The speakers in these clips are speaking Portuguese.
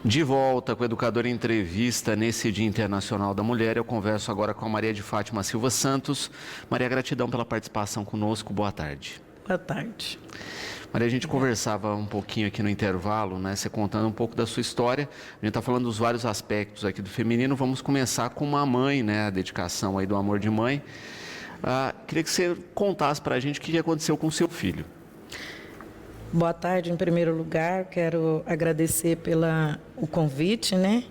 De volta com a Educadora em Entrevista nesse Dia Internacional da Mulher, eu converso agora com a Maria de Fátima Silva Santos. Maria, gratidão pela participação conosco, boa tarde. Boa tarde. Maria, a gente conversava um pouquinho aqui no intervalo, né? Você contando um pouco da sua história. A gente está falando dos vários aspectos aqui do feminino. Vamos começar com uma mãe, né? A dedicação aí do amor de mãe. Queria que você contasse para a gente o que aconteceu com o seu filho. Boa tarde, em primeiro lugar, quero agradecer pelo convite, né?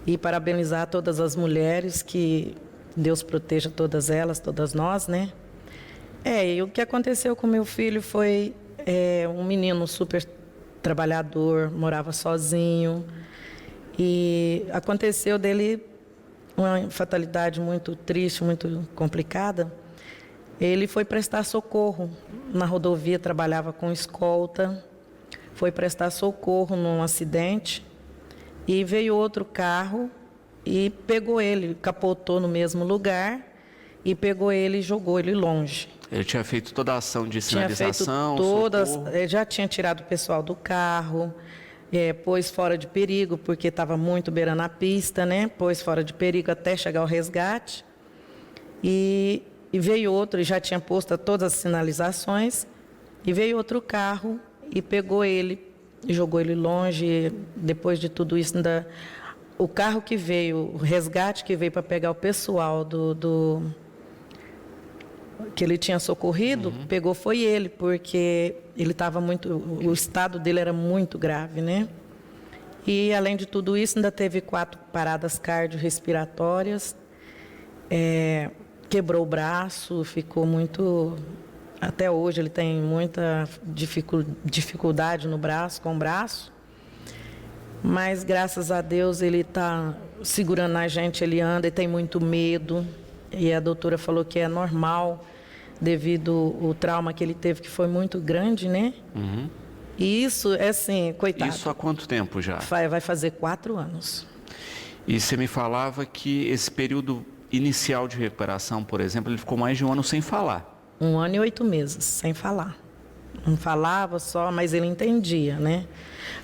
E parabenizar todas as mulheres, que Deus proteja todas elas, todas nós, né? E o que aconteceu com meu filho foi um menino super trabalhador, morava sozinho, e aconteceu dele uma fatalidade muito triste, muito complicada. Ele foi prestar socorro na rodovia, trabalhava com escolta, foi prestar socorro num acidente e veio outro carro e pegou ele, capotou no mesmo lugar e pegou ele e jogou ele longe. Ele tinha feito toda a ação de sinalização, já tinha tirado o pessoal do carro, pôs fora de perigo, porque estava muito beirando a pista, né? Pôs fora de perigo até chegar ao resgate. E veio outro, e já tinha posto todas as sinalizações, e veio outro carro e pegou ele e jogou ele longe. Depois de tudo isso, o carro que veio, o resgate que veio para pegar o pessoal que ele tinha socorrido, pegou foi ele, porque ele estava o estado dele era muito grave, né? E além de tudo isso, ainda teve 4 paradas cardiorrespiratórias, quebrou o braço, ficou muito... Até hoje ele tem muita dificuldade no braço, com o braço. Mas, graças a Deus, ele está segurando a gente, ele anda e tem muito medo. E a doutora falou que é normal, devido ao trauma que ele teve, que foi muito grande, né? Uhum. E isso é assim, coitado. Isso há quanto tempo já? Vai fazer 4 anos. E você me falava que esse período inicial de recuperação, por exemplo, ele ficou mais de 1 ano sem falar. 1 ano e 8 meses, sem falar. Não falava só, mas ele entendia, né?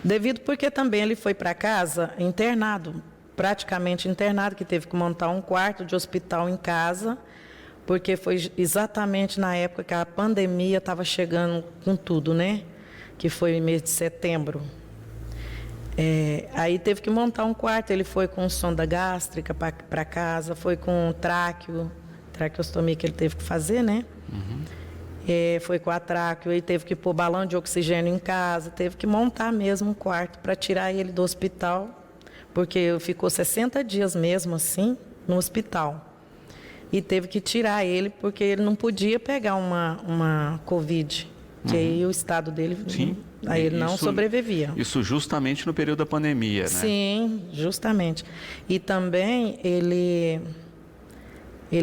Devido porque também ele foi para casa internado, praticamente internado, que teve que montar um quarto de hospital em casa, porque foi exatamente na época que a pandemia estava chegando com tudo, né? Que foi mês de setembro. Aí teve que montar um quarto, ele foi com sonda gástrica para casa, foi com traqueostomia que ele teve que fazer, né? Uhum. Foi com a tráqueo, ele teve que pôr balão de oxigênio em casa, teve que montar mesmo um quarto para tirar ele do hospital, porque ficou 60 dias mesmo assim no hospital. E teve que tirar ele porque ele não podia pegar uma Covid, que aí o estado dele... Sim. Aí ele não sobrevivia. Isso justamente no período da pandemia, né? Sim, justamente. E também ele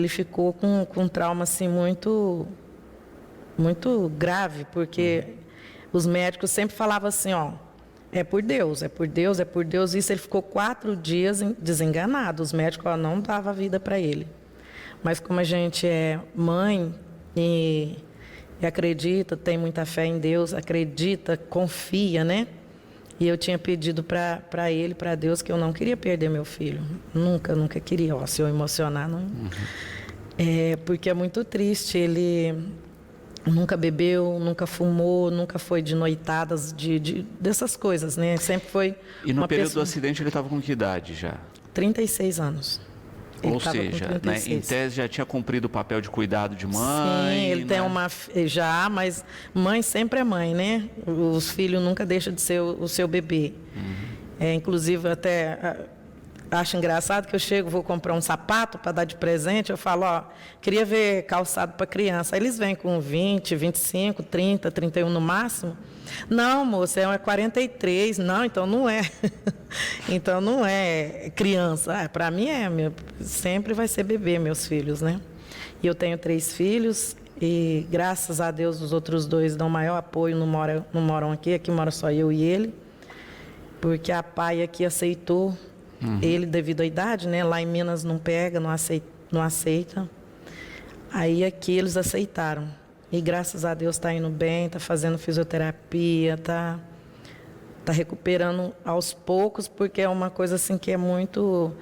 ficou com um trauma assim muito grave, porque os médicos sempre falavam assim, é por Deus, é por Deus, é por Deus. Isso ele ficou 4 dias desenganado. Os médicos não davam vida para ele. Mas como a gente é mãe e acredita, tem muita fé em Deus, acredita, confia, né? E eu tinha pedido para ele, para Deus, que eu não queria perder meu filho. Nunca queria. Se eu emocionar, não. Porque é muito triste. Ele nunca bebeu, nunca fumou, nunca foi de noitadas, dessas coisas, né? Sempre foi. E no período do acidente ele estava com que idade já? 36 anos. Ou seja, né, em tese já tinha cumprido o papel de cuidado de mãe. Sim, ele tem mas mãe sempre é mãe, né? Os filhos nunca deixam de ser o seu bebê. Inclusive, até acho engraçado que eu chego, vou comprar um sapato para dar de presente, eu falo, queria ver calçado para criança. Aí eles vêm com 20, 25, 30, 31 no máximo. Não, moça, é 43. Não, então não é. Então não é criança. Para mim sempre vai ser bebê, meus filhos, né? E eu tenho 3 filhos e graças a Deus os outros 2 dão maior apoio, não moram aqui mora só eu e ele, porque a pai aqui aceitou ele devido à idade, né? Lá em Minas não pega, não aceita. Aí aqui eles aceitaram. E graças a Deus está indo bem, está fazendo fisioterapia, tá está recuperando aos poucos, porque é uma coisa assim que é muito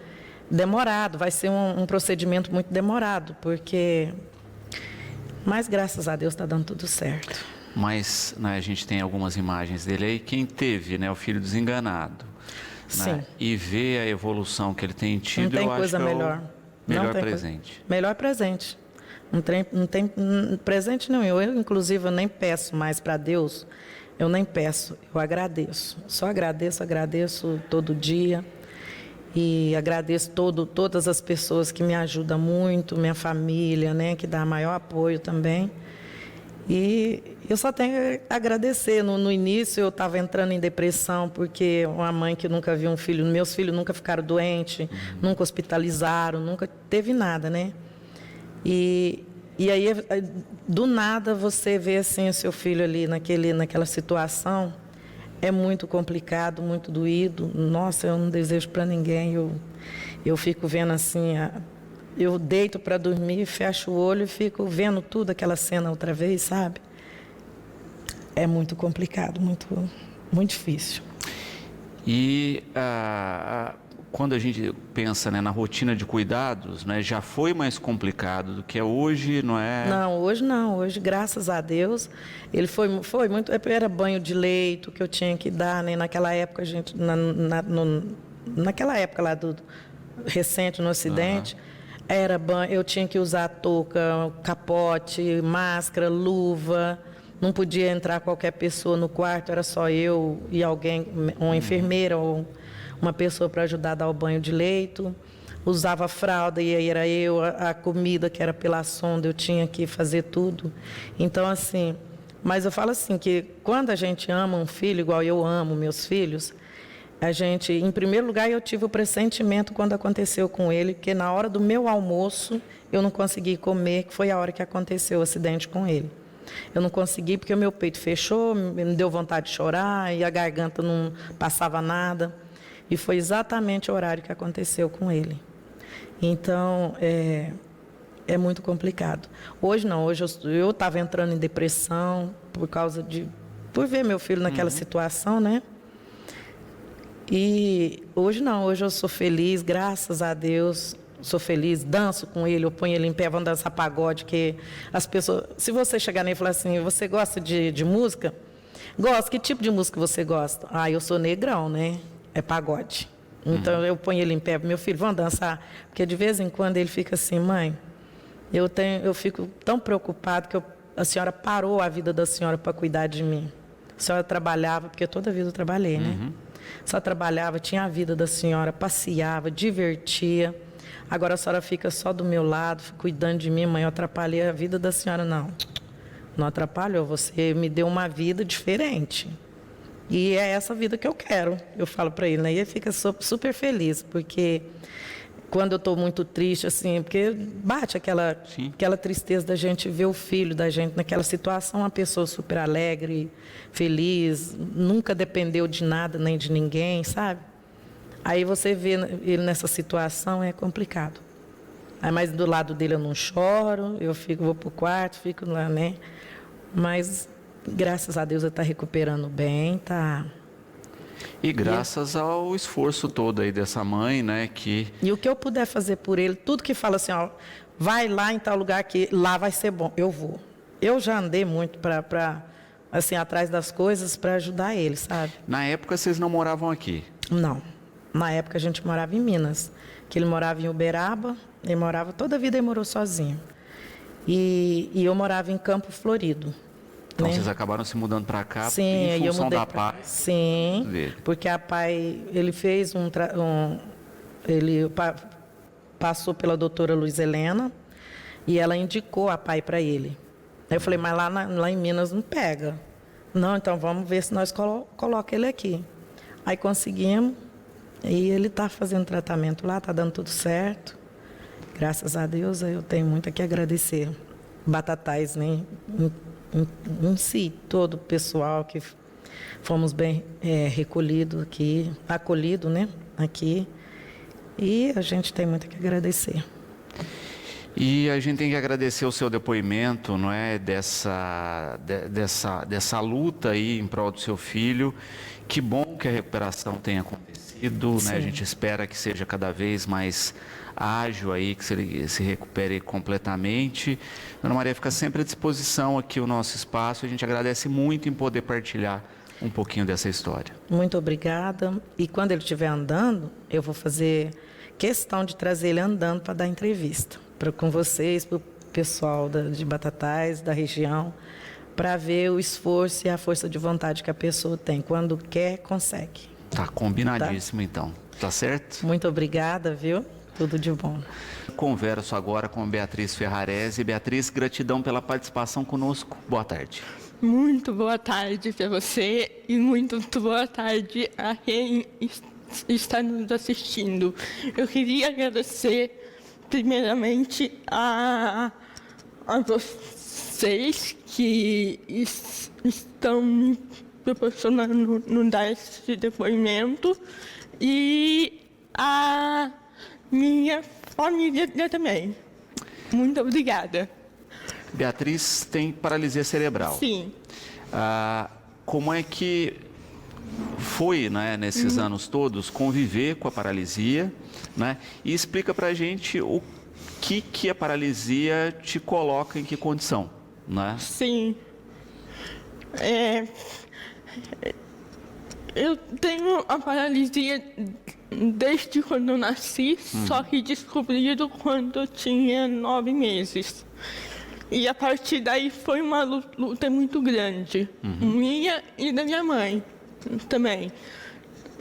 demorado, vai ser um procedimento muito demorado, porque... Mas, graças a Deus, está dando tudo certo. Mas, né, a gente tem algumas imagens dele aí, quem teve, né, o filho desenganado, Sim. né, e vê a evolução que ele tem tido, Não tem eu acho coisa que é melhor. o melhor Não tem presente. Melhor presente. Não tem presente não. Eu, inclusive, eu nem peço mais para Deus. Eu nem peço, eu agradeço. Só agradeço todo dia. E agradeço todas as pessoas que me ajudam muito, minha família, né, que dá maior apoio também. E eu só tenho a agradecer. No início eu estava entrando em depressão, porque uma mãe que nunca viu um filho, meus filhos nunca ficaram doentes, nunca hospitalizaram, nunca teve nada, né? E aí, do nada, você vê assim o seu filho ali naquela situação, é muito complicado, muito doído. Nossa, eu não desejo para ninguém. Eu fico vendo assim, eu deito para dormir, fecho o olho e fico vendo tudo aquela cena outra vez, sabe? É muito complicado, muito, muito difícil. E quando a gente pensa, né, na rotina de cuidados, né, já foi mais complicado do que é hoje, não é? Não, hoje não. Hoje, graças a Deus, ele foi muito... Era banho de leito que eu tinha que dar, né? Naquela época, a gente... naquela época lá recente, no acidente... Era banho, eu tinha que usar touca, capote, máscara, luva. Não podia entrar qualquer pessoa no quarto, era só eu e alguém, uma enfermeira ou uma pessoa para ajudar a dar o banho de leito. Usava fralda e aí era eu, a comida que era pela sonda, eu tinha que fazer tudo. Então, assim, mas eu falo assim, que quando a gente ama um filho, igual eu amo meus filhos, a gente, em primeiro lugar, eu tive o pressentimento quando aconteceu com ele, que na hora do meu almoço eu não consegui comer, que foi a hora que aconteceu o acidente com ele. Eu não consegui porque o meu peito fechou, me deu vontade de chorar e a garganta não passava nada. E foi exatamente o horário que aconteceu com ele. Então, é muito complicado. Hoje não, hoje eu estava entrando em depressão por ver meu filho naquela situação, né? E hoje não, hoje eu sou feliz, graças a Deus, sou feliz, danço com ele, eu ponho ele em pé, vamos dançar pagode, que as pessoas... Se você chegar nele e falar assim, você gosta de música? Gosto, que tipo de música você gosta? Ah, eu sou negrão, né? É pagode. Então eu ponho ele em pé, meu filho, vamos dançar? Porque de vez em quando ele fica assim, mãe, eu fico tão preocupado que a senhora parou a vida da senhora para cuidar de mim. A senhora trabalhava, porque toda a vida eu trabalhei, né? Só trabalhava, tinha a vida da senhora, passeava, divertia. Agora a senhora fica só do meu lado, cuidando de mim, mãe, eu atrapalhei a vida da senhora. Não, não atrapalhou, você me deu uma vida diferente. E é essa vida que eu quero, eu falo para ele, né? E ele fica super feliz, porque quando eu estou muito triste, assim, porque bate aquela tristeza da gente ver o filho da gente naquela situação, uma pessoa super alegre, feliz, nunca dependeu de nada nem de ninguém, sabe? Aí você vê ele nessa situação, é complicado. Aí, mas do lado dele eu não choro, vou para o quarto, fico lá, né? Mas graças a Deus ele está recuperando bem, tá... E graças ao esforço todo aí dessa mãe, né, E o que eu puder fazer por ele, tudo que fala assim, ó, vai lá em tal lugar que lá vai ser bom, eu vou. Eu já andei muito assim, atrás das coisas para ajudar ele, sabe? Na época vocês não moravam aqui? Não. Na época a gente morava em Minas, que ele morava em Uberaba, toda a vida ele morou sozinho. E eu morava em Campo Florido. Então, né? vocês acabaram se mudando para cá Sim, em função da PAI. PAI? Sim, porque a PAI, ele fez ele passou pela doutora Luiz Helena e ela indicou a PAI para ele. Aí eu falei, mas lá em Minas não pega. Não, então vamos ver se nós coloca ele aqui. Aí conseguimos e ele está fazendo tratamento lá, está dando tudo certo. Graças a Deus, eu tenho muito a que agradecer. Batatais, né? Em si, todo o pessoal que fomos bem recolhidos aqui, acolhido, né, aqui, e a gente tem muito que agradecer. E a gente tem que agradecer o seu depoimento, não é, dessa luta aí em prol do seu filho. Que bom que a recuperação tenha acontecido, né? A gente espera que seja cada vez mais ágil aí, que ele se recupere completamente. Dona Maria, fica sempre à disposição aqui o nosso espaço. A gente agradece muito em poder partilhar um pouquinho dessa história. Muito obrigada. E quando ele estiver andando, eu vou fazer questão de trazer ele andando para dar entrevista com vocês, para o pessoal de Batatais, da região, para ver o esforço e a força de vontade que a pessoa tem. Quando quer, consegue. Tá combinadíssimo, então. Tá certo? Muito obrigada, viu? Tudo de bom. Converso agora com Beatriz Ferrarese. Beatriz, gratidão pela participação conosco. Boa tarde. Muito boa tarde para você e muito boa tarde a quem está nos assistindo. Eu queria agradecer primeiramente a vocês que estão me proporcionando no dar esse depoimento e a minha família também. Muito obrigada. Beatriz tem paralisia cerebral. Sim. Como é que foi, né, nesses anos todos, conviver com a paralisia, né? E explica pra gente o que a paralisia te coloca em que condição, né? Sim. Eu tenho a paralisia desde quando eu nasci, só que descobriram quando eu tinha 9 meses. E a partir daí foi uma luta muito grande, minha e da minha mãe também.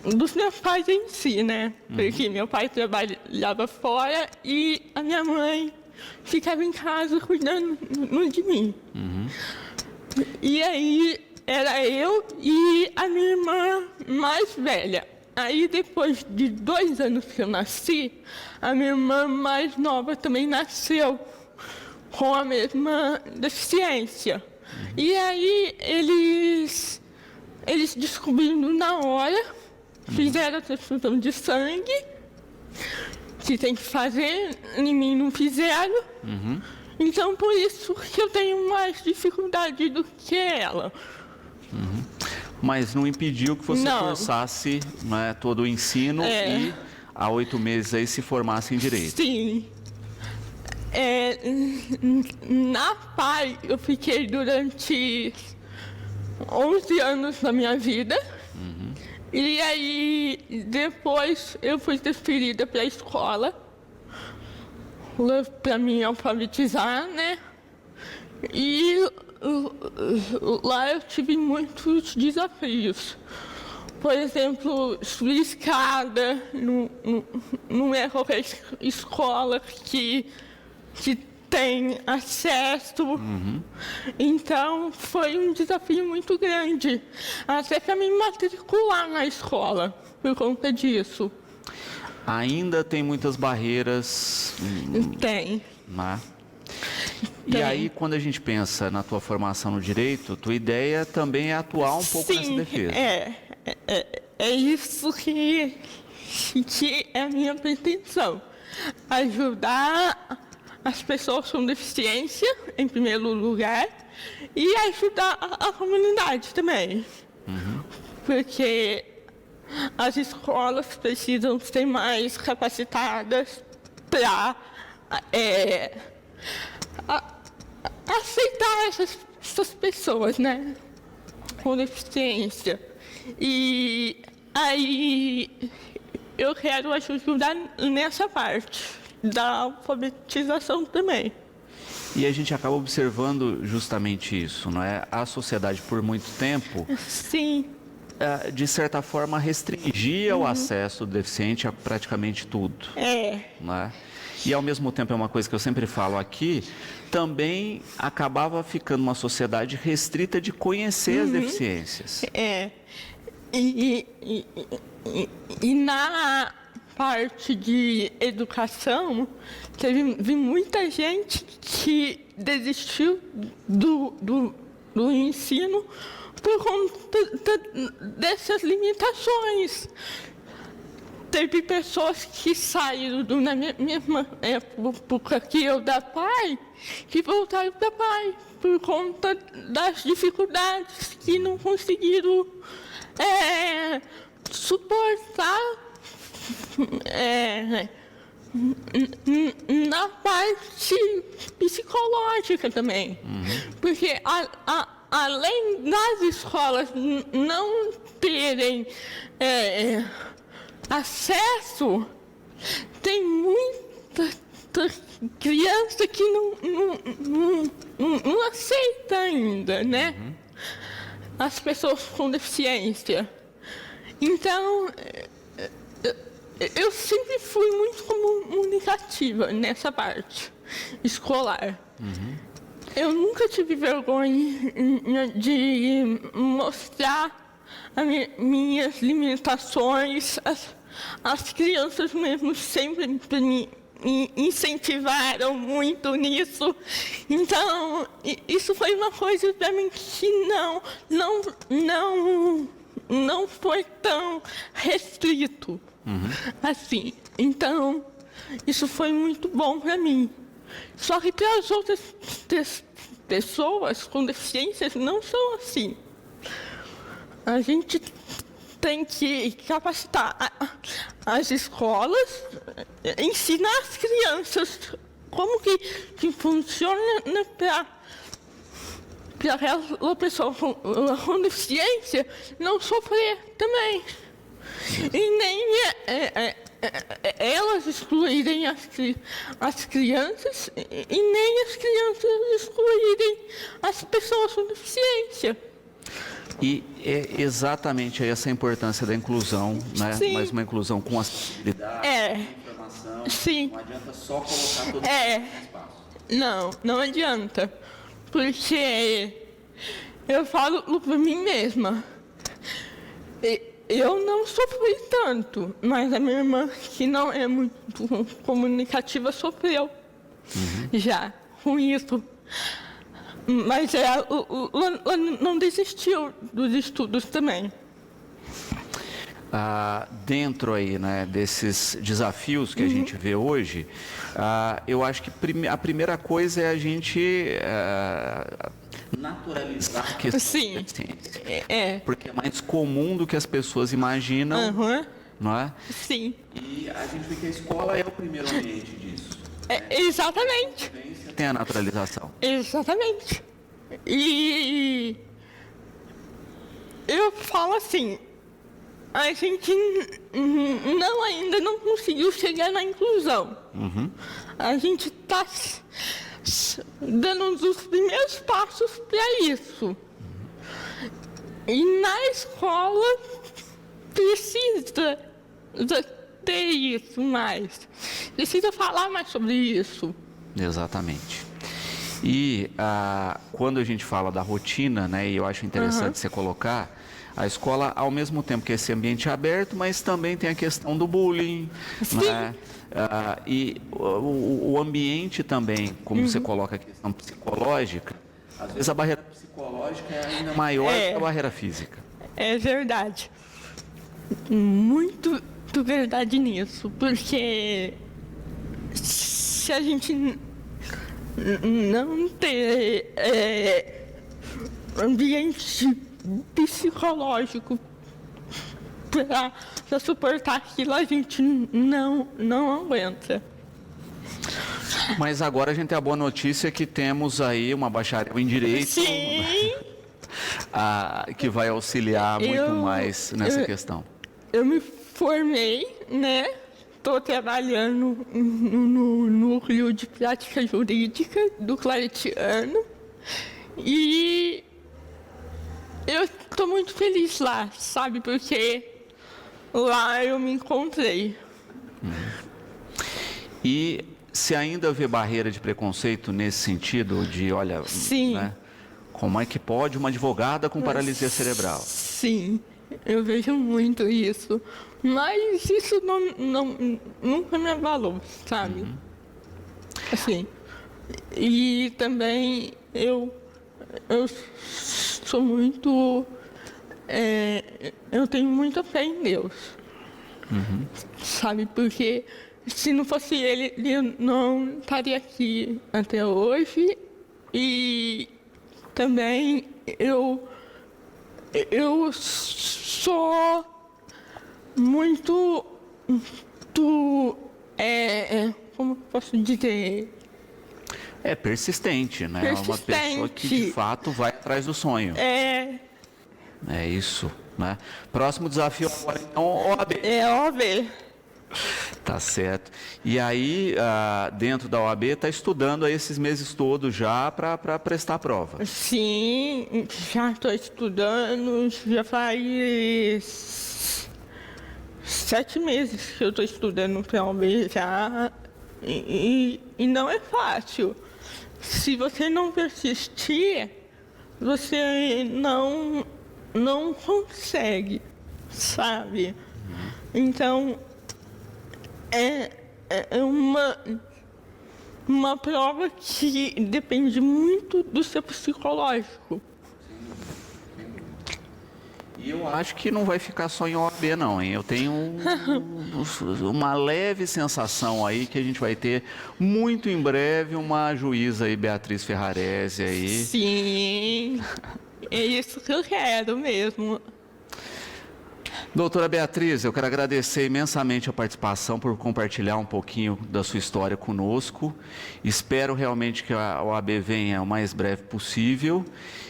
Dos meus pais em si, né? Porque meu pai trabalhava fora e a minha mãe ficava em casa cuidando de mim. E aí era eu e a minha irmã mais velha. Aí depois de 2 anos que eu nasci, a minha irmã mais nova também nasceu com a mesma deficiência. E aí eles descobriram na hora, fizeram a transfusão de sangue, que tem que fazer, em mim não fizeram. Então por isso que eu tenho mais dificuldade do que ela. Mas não impediu que você forçasse, né, todo o ensino e há 8 meses aí se formasse em direito. Sim. Na PAI eu fiquei durante 11 anos da minha vida. E aí depois eu fui transferida para a escola para me alfabetizar, né? E lá eu tive muitos desafios. Por exemplo, subir escada, não é qualquer escola que tem acesso. Então, foi um desafio muito grande, até para me matricular na escola, por conta disso. Ainda tem muitas barreiras. Tem. Né? E aí, quando a gente pensa na tua formação no direito, tua ideia também é atuar um pouco nessa defesa. É isso que é a minha pretensão. Ajudar as pessoas com deficiência, em primeiro lugar, e ajudar a comunidade também. Porque as escolas precisam ser mais capacitadas para aceitar essas pessoas, né, com deficiência. E aí eu quero ajudar nessa parte da alfabetização também. E a gente acaba observando justamente isso, não é? A sociedade, por muito tempo, Sim. De certa forma, restringia o acesso do deficiente a praticamente tudo. Não é? E, ao mesmo tempo, é uma coisa que eu sempre falo aqui, também acabava ficando uma sociedade restrita de conhecer as deficiências. E na parte de educação, teve muita gente que desistiu do ensino por conta dessas limitações. teve pessoas que saíram na mesma época que eu da PAI, que voltaram para a PAI por conta das dificuldades que não conseguiram suportar na parte psicológica também. Porque além das escolas não terem acesso, tem muita criança que não aceita ainda, né? As pessoas com deficiência. Então, eu sempre fui muito comunicativa nessa parte escolar. Eu nunca tive vergonha de mostrar minhas limitações. As crianças mesmo sempre me incentivaram muito nisso. Então, isso foi uma coisa para mim que não foi tão restrito assim. Então, isso foi muito bom para mim. Só que para as outras pessoas com deficiências não são assim. A gente tem que capacitar as escolas, ensinar as crianças como que funciona para aquela pessoa com deficiência não sofrer também. E nem elas excluírem as crianças e nem as crianças excluírem as pessoas com deficiência. E é exatamente essa a importância da inclusão, né? Sim. Mas uma inclusão com acessibilidade, informação. Sim. Não adianta só colocar todo mundo no espaço. Não adianta. Porque eu falo por mim mesma. Eu não sofri tanto, mas a minha irmã, que não é muito comunicativa, sofreu já com isso. Mas ela não desistiu dos estudos também. Dentro aí, né, desses desafios que a gente vê hoje, eu acho que a primeira coisa é a gente naturalizar a questão da deficiência. Porque é mais comum do que as pessoas imaginam, não é? Sim. E a gente vê que a escola é o primeiro ambiente disso. Exatamente. Tem a naturalização. Exatamente. E eu falo assim, a gente ainda não conseguiu chegar na inclusão. A gente está dando os primeiros passos para isso. E na escola precisa ter isso mais. Precisa falar mais sobre isso. Exatamente. E quando a gente fala da rotina, né, e eu acho interessante você colocar, a escola, ao mesmo tempo que esse ambiente é aberto, mas também tem a questão do bullying, né? E o ambiente também, como você coloca a questão psicológica, às vezes a barreira psicológica é ainda maior que a barreira física. É verdade. Muito verdade nisso, porque se a gente não ter ambiente psicológico para suportar aquilo, a gente não aguenta. Mas agora a gente tem a boa notícia que temos aí uma bacharel em Direito. Sim. Que vai auxiliar muito mais nessa questão. Eu me formei, né? Estou trabalhando no núcleo de prática jurídica do Claretiano e eu estou muito feliz lá, sabe? Porque lá eu me encontrei. E se ainda vê barreira de preconceito nesse sentido de, olha, Sim. Né, como é que pode uma advogada com paralisia cerebral? Sim, eu vejo muito isso. Mas isso nunca me abalou, sabe? Assim. E também eu sou muito... eu tenho muita fé em Deus. sabe? Porque se não fosse ele, eu não estaria aqui até hoje. E também eu sou muito, como posso dizer? É persistente, né? É uma pessoa que de fato vai atrás do sonho. É isso, né? Próximo desafio agora, então, OAB. É OAB. Tá certo. E aí, dentro da OAB, está estudando aí esses meses todos já para prestar a prova? Sim, já estou estudando, já faz 7 meses que eu estou estudando para a OAB já, e não é fácil. Se você não persistir, você não consegue, sabe? Então, é uma prova que depende muito do seu psicológico. E eu acho que não vai ficar só em OAB não, hein? Eu tenho uma leve sensação aí que a gente vai ter muito em breve uma juíza aí, Beatriz Ferrarese aí. Sim, é isso que eu quero mesmo. Doutora Beatriz, eu quero agradecer imensamente a participação por compartilhar um pouquinho da sua história conosco. Espero realmente que a OAB venha o mais breve possível.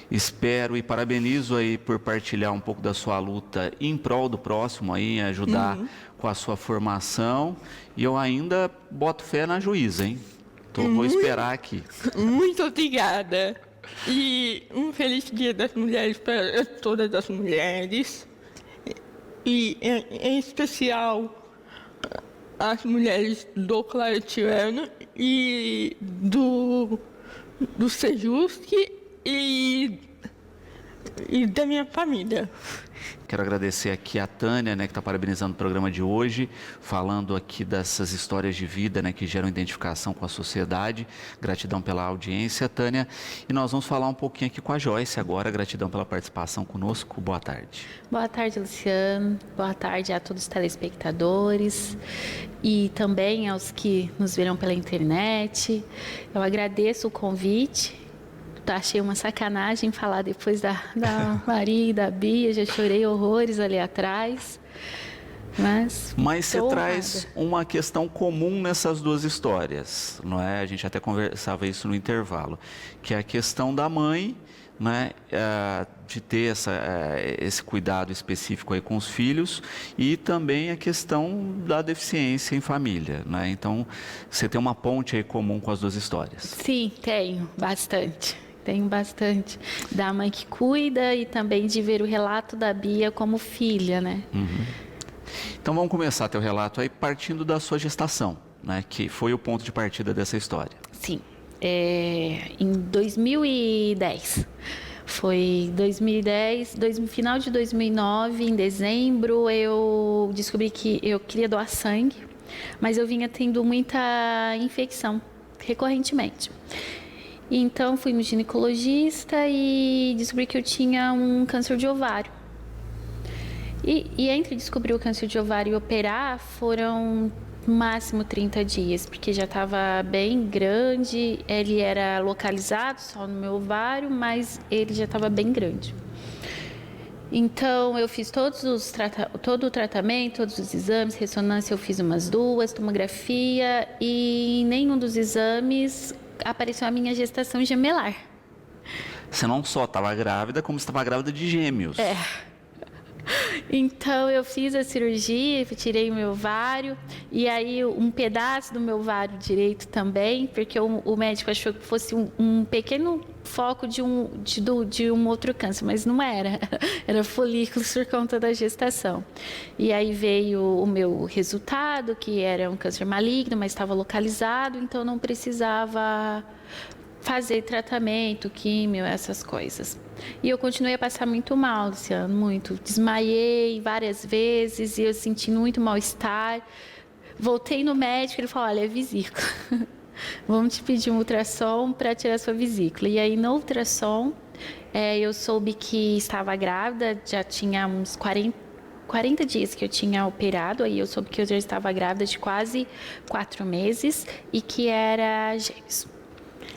Espero e parabenizo aí por partilhar um pouco da sua luta em prol do próximo aí, ajudar com a sua formação. E eu ainda boto fé na juíza, hein? Vou esperar aqui. Muito obrigada. E um feliz Dia das Mulheres para todas as mulheres. E, em especial, as mulheres do Claretiano e do Sejusc e da minha família. Quero agradecer aqui a Tânia, né, que está parabenizando o programa de hoje, falando aqui dessas histórias de vida, né, que geram identificação com a sociedade. Gratidão pela audiência, Tânia. E nós vamos falar um pouquinho aqui com a Joyce agora. Gratidão pela participação conosco. Boa tarde. Boa tarde, Luciano. Boa tarde a todos os telespectadores e também aos que nos verão pela internet. Eu agradeço o convite. Achei uma sacanagem falar depois da Maria e da Bia, já chorei horrores ali atrás. Mas você traz uma questão comum nessas duas histórias, não é? A gente até conversava isso no intervalo, que é a questão da mãe, né, de ter esse cuidado específico aí com os filhos, e também a questão da deficiência em família, né? Então, você tem uma ponte aí comum com as duas histórias. Sim, tenho bastante. Tenho bastante. Da mãe que cuida e também de ver o relato da Bia como filha, né? Então vamos começar teu relato aí partindo da sua gestação, né? Que foi o ponto de partida dessa história. Sim. Em 2010. Foi 2010, final de 2009, em dezembro, eu descobri que eu queria doar sangue, mas eu vinha tendo muita infecção recorrentemente. Então, fui no ginecologista e descobri que eu tinha um câncer de ovário. E entre descobrir o câncer de ovário e operar, foram no máximo 30 dias, porque já estava bem grande, ele era localizado só no meu ovário, mas ele já estava bem grande. Então, eu fiz todo o tratamento, todos os exames, ressonância eu fiz umas 2, tomografia, e em nenhum dos exames apareceu a minha gestação gemelar. Você não só estava grávida, como estava grávida de gêmeos. Então, eu fiz a cirurgia, tirei o meu ovário, e aí um pedaço do meu ovário direito também, porque o médico achou que fosse um pequeno foco de um outro câncer, mas não era. Era folículos por conta da gestação. E aí veio o meu resultado, que era um câncer maligno, mas estava localizado, então não precisava fazer tratamento, químio, essas coisas. E eu continuei a passar muito mal, Luciano, muito. Desmaiei várias vezes e eu senti muito mal-estar. Voltei no médico, ele falou, olha, é vesícula. Vamos te pedir um ultrassom para tirar sua vesícula. E aí, no ultrassom, eu soube que estava grávida, já tinha uns 40 dias que eu tinha operado, aí eu soube que eu já estava grávida de quase 4 meses e que era gêmeos.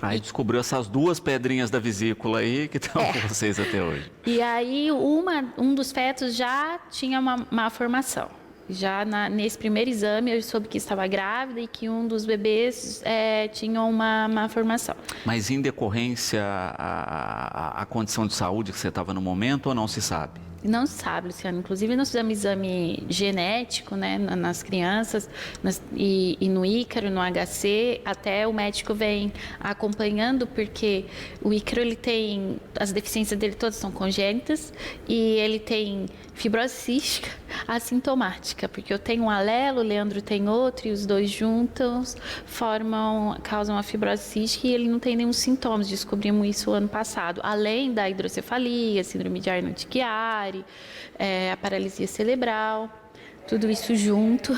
Aí descobriu essas 2 pedrinhas da vesícula aí que estão com vocês até hoje. E aí um dos fetos já tinha uma malformação. Já nesse primeiro exame eu soube que estava grávida e que um dos bebês tinha uma malformação. Mas em decorrência a condição de saúde que você estava no momento ou não se sabe? Não se sabe, Luciano. Inclusive, nós fizemos exame genético, né, nas crianças e no Ícaro, no HC. Até o médico vem acompanhando, porque o Ícaro, ele tem... As deficiências dele todas são congênitas e ele tem fibrose cística assintomática, porque eu tenho um alelo, o Leandro tem outro, e os dois juntos causam a fibrose cística e ele não tem nenhum sintomas. Descobrimos isso ano passado. Além da hidrocefalia, síndrome de Arnold-Chiari, a paralisia cerebral, tudo isso junto,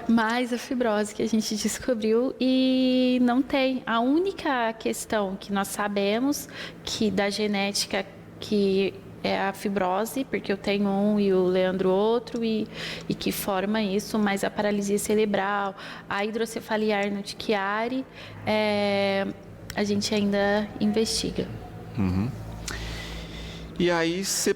mais a fibrose que a gente descobriu e não tem. A única questão que nós sabemos que da genética que é a fibrose, porque eu tenho um e o Leandro outro, e que forma isso, mas a paralisia cerebral, a hidrocefalia Arnold-Chiari, a gente ainda investiga. Uhum. E aí você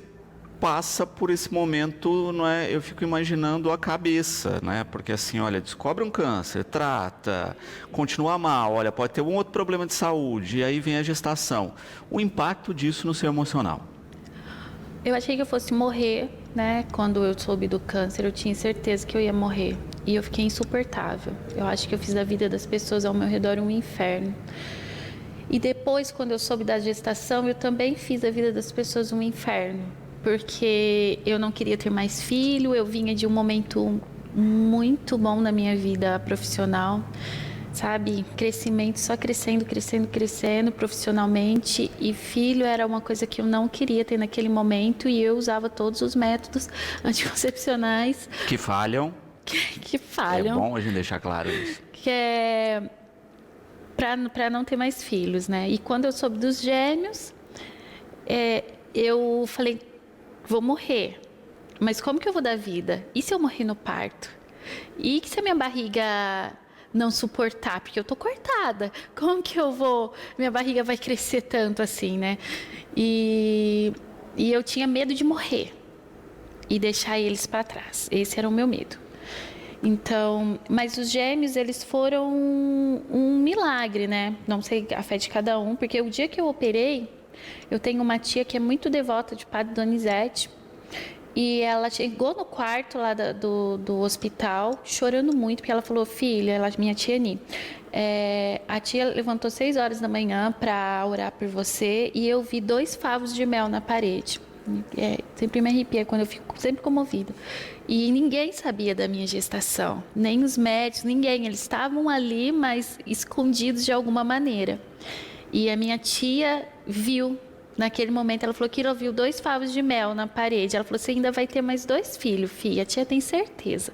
passa por esse momento, não é? Eu fico imaginando a cabeça, né? Porque assim, olha, descobre um câncer, trata, continua mal, olha, pode ter um outro problema de saúde, e aí vem a gestação. O impacto disso no seu emocional? Eu achei que eu fosse morrer, né? Quando eu soube do câncer, eu tinha certeza que eu ia morrer. E eu fiquei insuportável. Eu acho que eu fiz da vida das pessoas ao meu redor um inferno. E depois, quando eu soube da gestação, eu também fiz da vida das pessoas um inferno. Porque eu não queria ter mais filho, eu vinha de um momento muito bom na minha vida profissional. Sabe, crescimento, só crescendo profissionalmente, e filho era uma coisa que eu não queria ter naquele momento, e eu usava todos os métodos anticoncepcionais que falham. Que falham. É bom a gente deixar claro isso. Que é para não ter mais filhos, né? E quando eu soube dos gêmeos, eu falei, vou morrer, mas como que eu vou dar vida? E se eu morrer no parto? E se a minha barriga não suportar, porque eu tô cortada, como que eu vou, minha barriga vai crescer tanto assim, né? E eu tinha medo de morrer e deixar eles para trás. Esse era o meu medo. Então, mas os gêmeos, eles foram um milagre, né? Não sei a fé de cada um, porque o dia que eu operei, eu tenho uma tia que é muito devota de Padre Donizete. E ela chegou no quarto lá do hospital, chorando muito, porque ela falou, filha, minha tia Ni, a tia levantou 6 horas da manhã para orar por você, e eu vi 2 favos de mel na parede. Sempre me arrepia quando eu fico sempre comovida. E ninguém sabia da minha gestação, nem os médicos, ninguém. Eles estavam ali, mas escondidos de alguma maneira. E a minha tia viu. Naquele momento, ela falou que ela viu 2 favos de mel na parede. Ela falou, você ainda vai ter mais 2 filhos, filha. A tia tem certeza.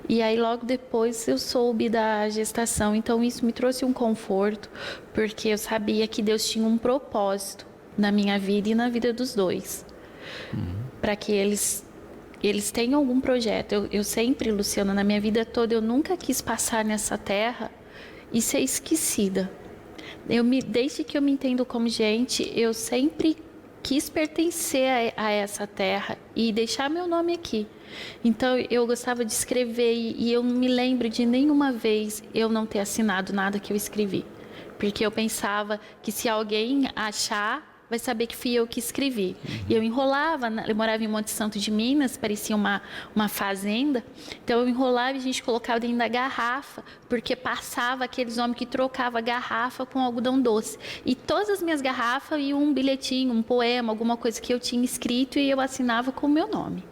E aí, logo depois, eu soube da gestação. Então, isso me trouxe um conforto, porque eu sabia que Deus tinha um propósito na minha vida e na vida dos 2. Para que eles tenham algum projeto. Eu sempre, Luciana, na minha vida toda, eu nunca quis passar nessa terra e ser esquecida. Desde que eu me entendo como gente, eu sempre quis pertencer a essa terra e deixar meu nome aqui. Então, eu gostava de escrever e eu não me lembro de nenhuma vez eu não ter assinado nada que eu escrevi. Porque eu pensava que se alguém achar, vai saber que fui eu que escrevi. E eu enrolava, eu morava em Monte Santo de Minas, parecia uma fazenda. Então eu enrolava e a gente colocava dentro da garrafa, porque passava aqueles homens que trocavam a garrafa com algodão doce. E todas as minhas garrafas iam um bilhetinho, um poema, alguma coisa que eu tinha escrito, e eu assinava com o meu nome.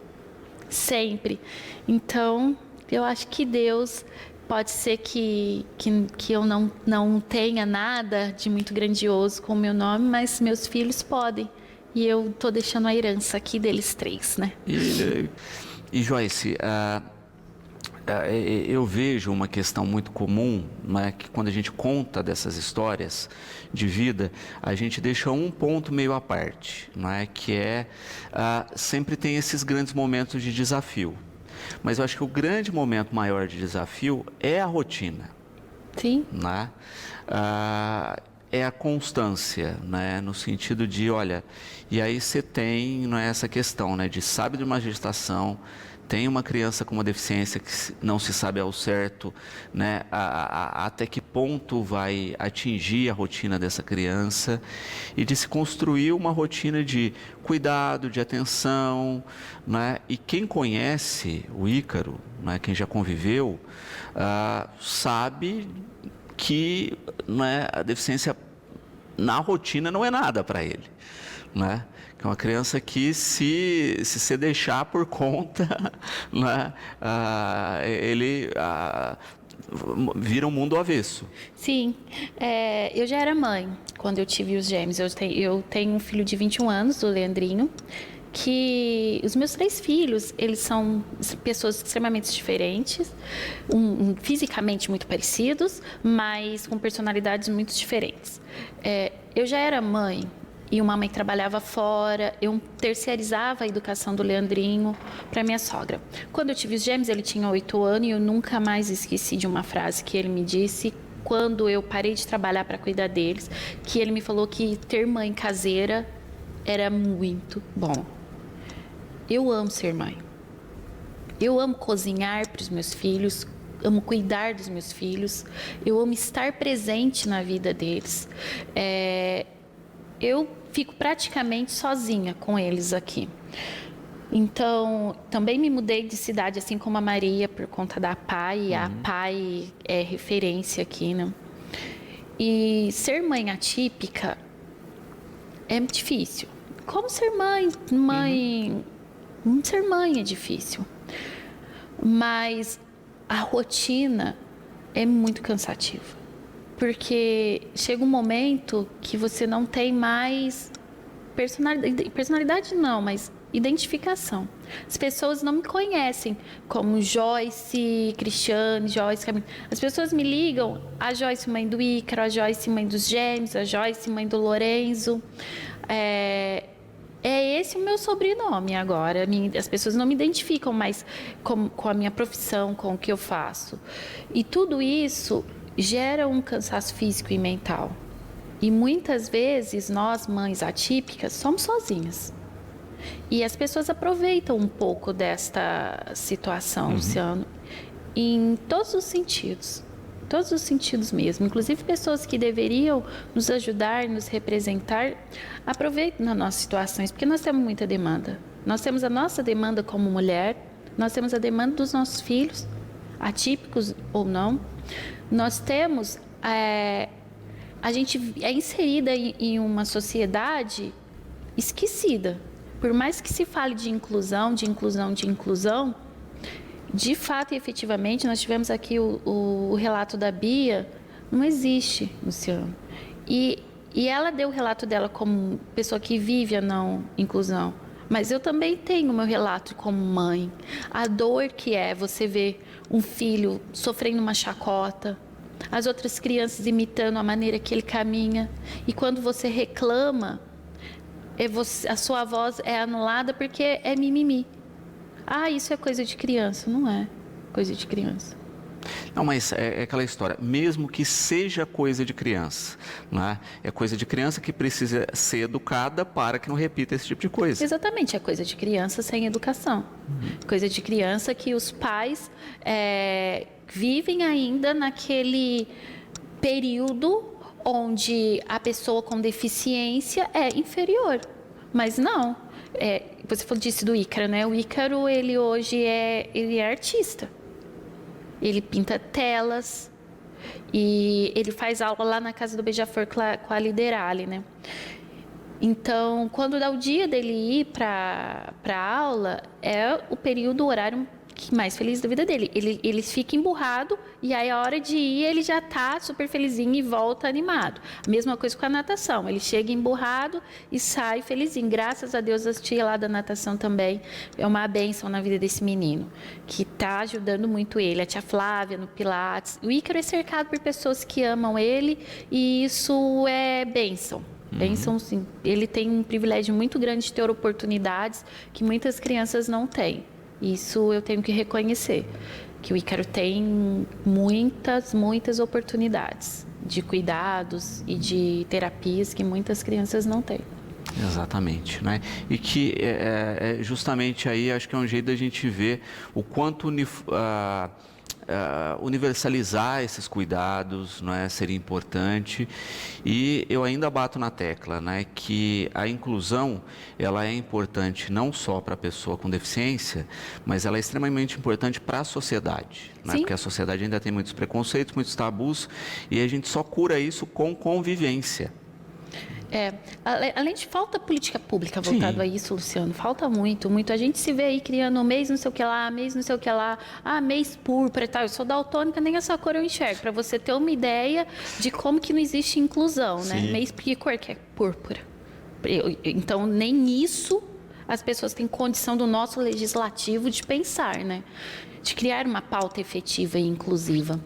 Sempre. Então, eu acho que Deus... Pode ser que eu não tenha nada de muito grandioso com o meu nome, mas meus filhos podem. E eu estou deixando a herança aqui deles 3, né? E Joyce, Eu vejo uma questão muito comum, né, que quando a gente conta dessas histórias de vida, a gente deixa um ponto meio à parte, né, que é sempre tem esses grandes momentos de desafio. Mas eu acho que o grande momento maior de desafio é a rotina. Sim. Né? É a constância, né? No sentido de, olha, e aí você tem, não é, essa questão, né, de sabe de uma gestação, tem uma criança com uma deficiência que não se sabe ao certo, né, até que ponto vai atingir a rotina dessa criança, e de se construir uma rotina de cuidado, de atenção, né? E quem conhece o Ícaro, né, quem já conviveu, sabe que, né, a deficiência na rotina não é nada para ele, né? Que é uma criança que se você deixar por conta, né, ele vira um mundo avesso. Sim, eu já era mãe quando eu tive os gêmeos. Eu tenho um filho de 21 anos, o Leandrinho, que os meus 3 filhos, eles são pessoas extremamente diferentes, fisicamente muito parecidos, mas com personalidades muito diferentes. Eu já era mãe, e uma mãe que trabalhava fora, eu terceirizava a educação do Leandrinho para minha sogra. Quando eu tive os gêmeos, ele tinha 8 anos, e eu nunca mais esqueci de uma frase que ele me disse quando eu parei de trabalhar para cuidar deles, que ele me falou que ter mãe caseira era muito bom. Eu amo ser mãe. Eu amo cozinhar para os meus filhos, amo cuidar dos meus filhos, eu amo estar presente na vida deles. Eu fico praticamente sozinha com eles aqui. Então, também me mudei de cidade, assim como a Maria, por conta da PAI. A PAI é referência aqui, né? E ser mãe atípica é difícil. Como ser mãe? Ser mãe é difícil. Mas a rotina é muito cansativa. Porque chega um momento que você não tem mais personalidade não, mas identificação. As pessoas não me conhecem como Joyce, Cristiane, Joyce, Camila. As pessoas me ligam, a Joyce mãe do Ícaro, a Joyce mãe dos gêmeos, a Joyce mãe do Lorenzo. É esse o meu sobrenome agora. As pessoas não me identificam mais com a minha profissão, com o que eu faço. E tudo isso gera um cansaço físico e mental. E muitas vezes nós, mães atípicas, somos sozinhas. E as pessoas aproveitam um pouco desta situação, Luciano, em todos os sentidos. Todos os sentidos mesmo. Inclusive pessoas que deveriam nos ajudar, nos representar, aproveitam nas nossas situações, porque nós temos muita demanda. Nós temos a nossa demanda como mulher, nós temos a demanda dos nossos filhos, atípicos ou não. Nós temos... a gente é inserida em uma sociedade esquecida. Por mais que se fale de inclusão, de fato e efetivamente, nós tivemos aqui o relato da Bia, não existe, Luciano. E ela deu o relato dela como pessoa que vive a não inclusão. Mas eu também tenho o meu relato como mãe. A dor que é você ver um filho sofrendo uma chacota, as outras crianças imitando a maneira que ele caminha. E quando você reclama, a sua voz é anulada porque é mimimi. Isso é coisa de criança. Não é coisa de criança. Não, mas é aquela história, mesmo que seja coisa de criança, né? É coisa de criança que precisa ser educada para que não repita esse tipo de coisa. Exatamente, é coisa de criança sem educação. Coisa de criança que os pais vivem ainda naquele período onde a pessoa com deficiência é inferior. Mas não. Você disse do Ícaro, né? O Ícaro, ele hoje ele é artista. Ele pinta telas e ele faz aula lá na Casa do Beija-Flor com a Liderale, né? Então, quando dá o dia dele ir para a aula, é o período, o horário mais feliz da vida dele. Ele fica emburrado e aí a hora de ir ele já está super felizinho e volta animado. A mesma coisa com a natação. Ele chega emburrado e sai felizinho. Graças a Deus, a tia lá da natação também é uma bênção na vida desse menino, que está ajudando muito ele. A tia Flávia no Pilates. O Ícaro é cercado por pessoas que amam ele e isso é bênção. Bênção, sim. Ele tem um privilégio muito grande de ter oportunidades que muitas crianças não têm. Isso eu tenho que reconhecer, que o Ícaro tem muitas oportunidades de cuidados e de terapias que muitas crianças não têm. Exatamente, né? E que justamente aí acho que é um jeito da gente ver o quanto universalizar esses cuidados, não é, seria importante. E eu ainda bato na tecla, né, que a inclusão ela é importante não só para a pessoa com deficiência, mas ela é extremamente importante para a sociedade, né? Porque a sociedade ainda tem muitos preconceitos, muitos tabus, e a gente só cura isso com convivência. Além de falta política pública voltado a isso, Luciano, falta muito. A gente se vê aí criando mês não sei o que lá, mês não sei o que lá, mês púrpura e tal. Eu sou daltônica, nem essa cor eu enxergo, para você ter uma ideia de como que não existe inclusão, né? Mês, que cor que é? Púrpura. Então, nem isso as pessoas têm condição do nosso legislativo de pensar, né? De criar uma pauta efetiva e inclusiva.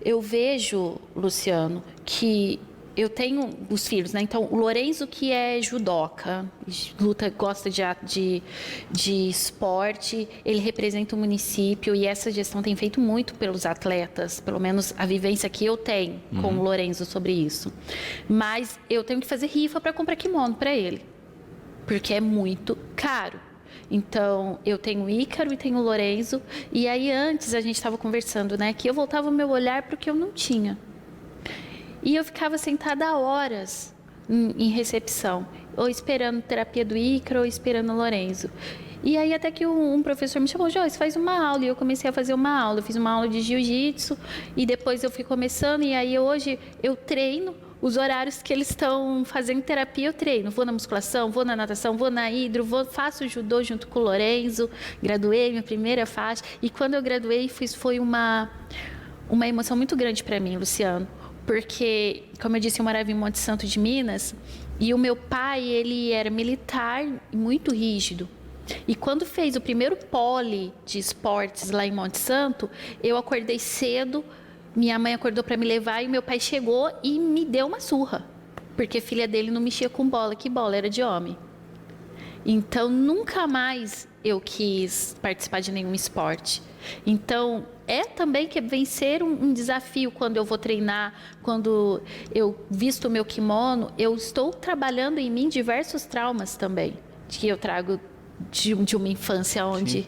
Eu vejo, Luciano, que eu tenho os filhos, né? Então, o Lorenzo, que é judoca, gosta de esporte, ele representa o município e essa gestão tem feito muito pelos atletas, pelo menos a vivência que eu tenho com o Lorenzo sobre isso. Mas eu tenho que fazer rifa para comprar kimono para ele, porque é muito caro. Então, eu tenho o Ícaro e tenho o Lorenzo, e aí antes a gente estava conversando, né? Que eu voltava o meu olhar para o que eu não tinha. E eu ficava sentada horas em recepção, ou esperando terapia do Ícaro, ou esperando o Lorenzo. E aí até que um professor me chamou, Joyce, faz uma aula. E eu comecei a fazer uma aula. Eu fiz uma aula de jiu-jitsu e depois eu fui começando. E aí hoje eu treino os horários que eles estão fazendo terapia, eu treino. Vou na musculação, vou na natação, vou na hidro, faço judô junto com o Lorenzo. Graduei minha primeira faixa. E quando eu graduei, foi uma emoção muito grande para mim, Luciano. Porque, como eu disse, eu morava em Monte Santo de Minas e o meu pai, ele era militar muito rígido. E quando fez o primeiro pole de esportes lá em Monte Santo, eu acordei cedo, minha mãe acordou para me levar e meu pai chegou e me deu uma surra. Porque a filha dele não mexia com bola, que bola era de homem. Então, nunca mais eu quis participar de nenhum esporte. Então, também que vencer um desafio quando eu vou treinar, quando eu visto o meu kimono, eu estou trabalhando em mim diversos traumas também, que eu trago de uma infância onde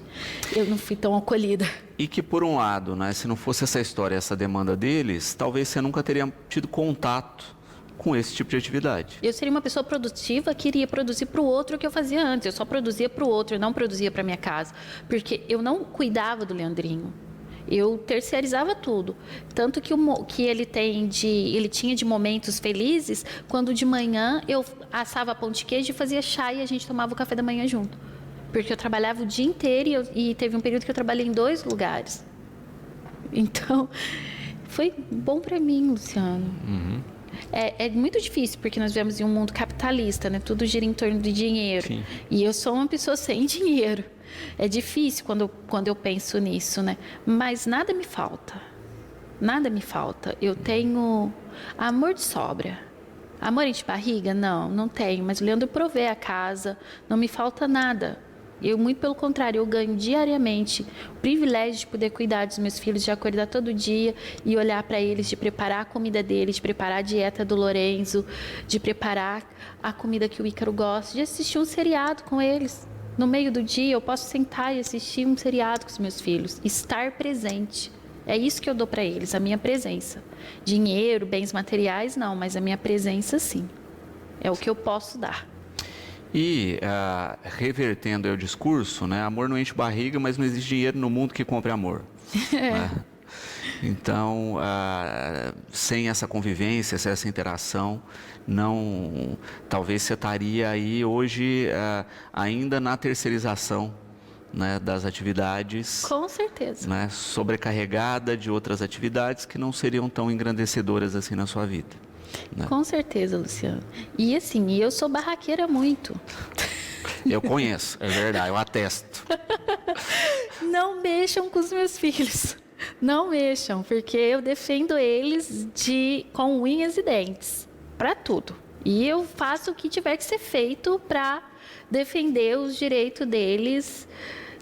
eu não fui tão acolhida. E que, por um lado, né, se não fosse essa história, essa demanda deles, talvez você nunca teria tido contato com esse tipo de atividade. Eu seria uma pessoa produtiva que iria produzir para o outro o que eu fazia antes. Eu só produzia para o outro, eu não produzia para minha casa. Porque eu não cuidava do Leandrinho. Eu terceirizava tudo. Tanto que ele tinha de momentos felizes, quando de manhã eu assava pão de queijo e fazia chá e a gente tomava o café da manhã junto. Porque eu trabalhava o dia inteiro e teve um período que eu trabalhei em 2 lugares. Então, foi bom para mim, Luciano. É muito difícil, porque nós vivemos em um mundo capitalista, né? Tudo gira em torno do dinheiro. Sim. E eu sou uma pessoa sem dinheiro. É difícil quando eu penso nisso, né? Mas nada me falta. Nada me falta. Eu tenho amor de sobra. Amor de barriga? Não tenho. Mas o Leandro provê a casa. Não me falta nada. Eu, muito pelo contrário, eu ganho diariamente o privilégio de poder cuidar dos meus filhos, de acordar todo dia e olhar para eles, de preparar a comida deles, de preparar a dieta do Lorenzo, de preparar a comida que o Ícaro gosta, de assistir um seriado com eles. No meio do dia, eu posso sentar e assistir um seriado com os meus filhos, estar presente. É isso que eu dou para eles, a minha presença. Dinheiro, bens materiais, não, mas a minha presença, sim. É o que eu posso dar. E, revertendo o discurso, né? Amor não enche barriga, mas não existe dinheiro no mundo que compre amor. Né? Então, sem essa convivência, sem essa interação, talvez você estaria aí hoje ainda na terceirização né, das atividades, Com certeza. né, sobrecarregada de outras atividades que não seriam tão engrandecedoras assim na sua vida. Né? Com certeza, Luciano. E assim, eu sou barraqueira muito. Eu conheço, é verdade, eu atesto. Não mexam com os meus filhos. Não mexam, porque eu defendo eles com unhas e dentes, para tudo. E eu faço o que tiver que ser feito para defender os direitos deles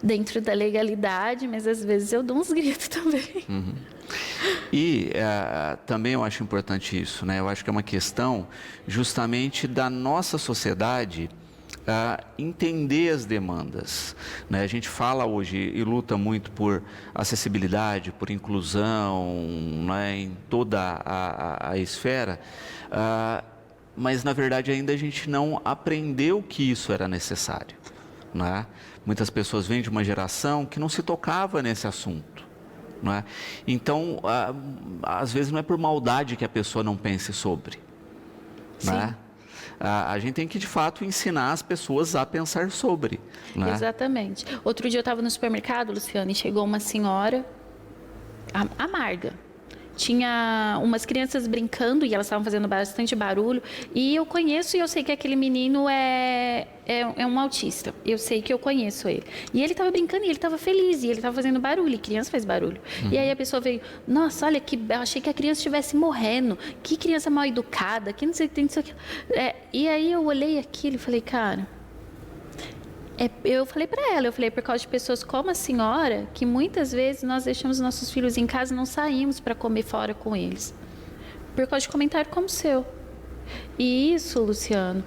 dentro da legalidade, mas às vezes eu dou uns gritos também. E também eu acho importante isso, né? Eu acho que é uma questão justamente da nossa sociedade entender as demandas, né? A gente fala hoje e luta muito por acessibilidade, por inclusão, né? Em toda a esfera, mas na verdade ainda a gente não aprendeu que isso era necessário, né? Muitas pessoas vêm de uma geração que não se tocava nesse assunto, né? Então, às vezes não é por maldade que a pessoa não pense sobre, né? A gente tem que, de fato, ensinar as pessoas a pensar sobre, né? Exatamente. Outro dia eu estava no supermercado, Luciano, e chegou uma senhora amarga. Tinha umas crianças brincando e elas estavam fazendo bastante barulho. E eu conheço e eu sei que aquele menino é um autista. Eu sei que eu conheço ele. E ele estava brincando e ele estava feliz. E ele estava fazendo barulho. E criança faz barulho. E aí a pessoa veio, nossa, olha, eu achei que a criança estivesse morrendo. Que criança mal educada. Que não sei o que tem, não sei o que. E aí eu olhei aquilo e falei, cara... eu falei para ela, por causa de pessoas como a senhora, que muitas vezes nós deixamos nossos filhos em casa e não saímos para comer fora com eles. Por causa de comentário como o seu. E isso, Luciano,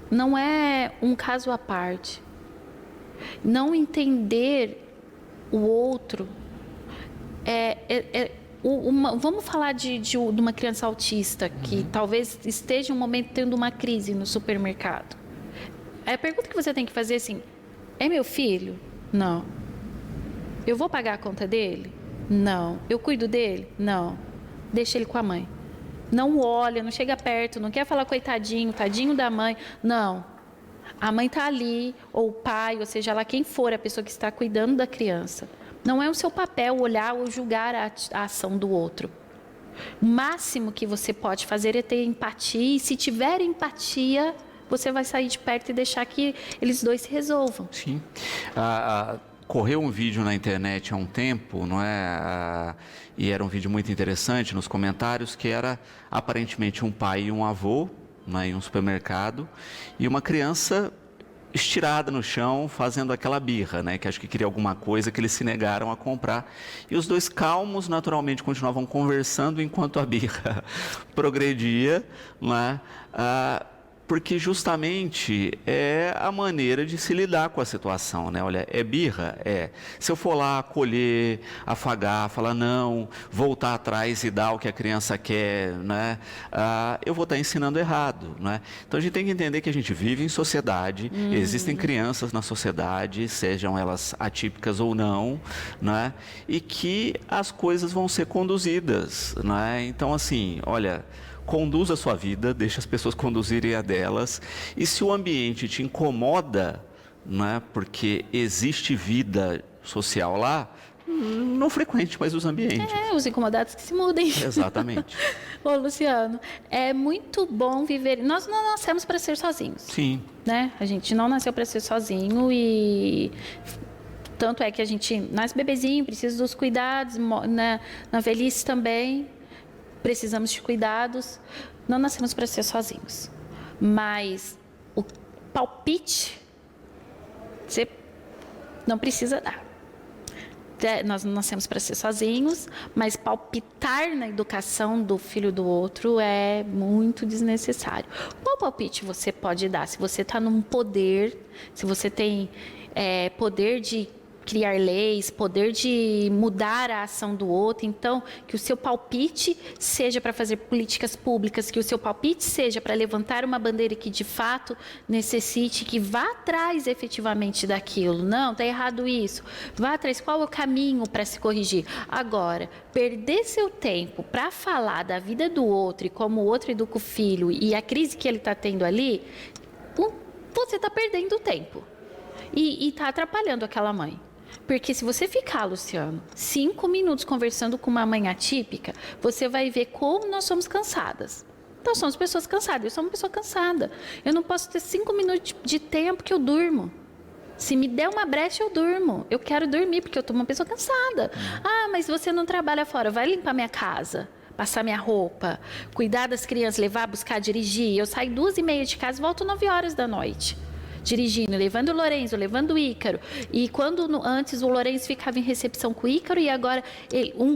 não é um caso à parte. Não entender o outro vamos falar de uma criança autista que talvez esteja um momento tendo uma crise no supermercado. A pergunta que você tem que fazer é assim, é meu filho? Não. Eu vou pagar a conta dele? Não. Eu cuido dele? Não. Deixa ele com a mãe. Não olha, não chega perto, não quer falar coitadinho, tadinho da mãe. Não. A mãe está ali, ou o pai, ou seja lá quem for, a pessoa que está cuidando da criança. Não é o seu papel olhar ou julgar a ação do outro. O máximo que você pode fazer é ter empatia, e se tiver empatia... você vai sair de perto e deixar que eles dois se resolvam. Sim. Correu um vídeo na internet há um tempo, não é? E era um vídeo muito interessante nos comentários, que era aparentemente um pai e um avô, né, em um supermercado, e uma criança estirada no chão, fazendo aquela birra, né? Que acho que queria alguma coisa que eles se negaram a comprar. E os dois calmos, naturalmente, continuavam conversando enquanto a birra progredia, né? Porque justamente é a maneira de se lidar com a situação, né? Olha, é birra? É. Se eu for lá acolher, afagar, falar não, voltar atrás e dar o que a criança quer, né? Eu vou estar ensinando errado, né? Então a gente tem que entender que a gente vive em sociedade, existem crianças na sociedade, sejam elas atípicas ou não, né? E que as coisas vão ser conduzidas, né? Então assim, olha... Conduza a sua vida, deixa as pessoas conduzirem a delas. E se o ambiente te incomoda, né, porque existe vida social lá, não frequente mais os ambientes. Os incomodados que se mudem. Exatamente. Ô, Luciano, é muito bom viver... Nós não nascemos para ser sozinhos. Sim. Né? A gente não nasceu para ser sozinho e... Tanto é que a gente nasce bebezinho, precisa dos cuidados, na velhice também... Precisamos de cuidados, não nascemos para ser sozinhos. Mas o palpite, você não precisa dar. Nós não nascemos para ser sozinhos, mas palpitar na educação do filho do outro é muito desnecessário. Qual palpite você pode dar? Se você está num poder, se você tem poder de criar leis, poder de mudar a ação do outro, então que o seu palpite seja para fazer políticas públicas, que o seu palpite seja para levantar uma bandeira que de fato necessite, que vá atrás efetivamente daquilo. Não, está errado isso. Vá atrás, qual é o caminho para se corrigir? Agora, perder seu tempo para falar da vida do outro e como o outro educa o filho e a crise que ele está tendo ali, você está perdendo tempo. e tá atrapalhando aquela mãe. Porque se você ficar, Luciano, 5 minutos conversando com uma mãe atípica, você vai ver como nós somos cansadas. Nós somos pessoas cansadas, eu sou uma pessoa cansada. Eu não posso ter 5 minutos de tempo que eu durmo. Se me der uma brecha, eu durmo. Eu quero dormir, porque eu tô uma pessoa cansada. Ah, mas você não trabalha fora, vai limpar minha casa, passar minha roupa, cuidar das crianças, levar, buscar, dirigir. Eu saio 2h30 de casa e volto 9 horas da noite. Dirigindo, levando o Lourenço, levando o Ícaro. E antes o Lourenço ficava em recepção com o Ícaro e agora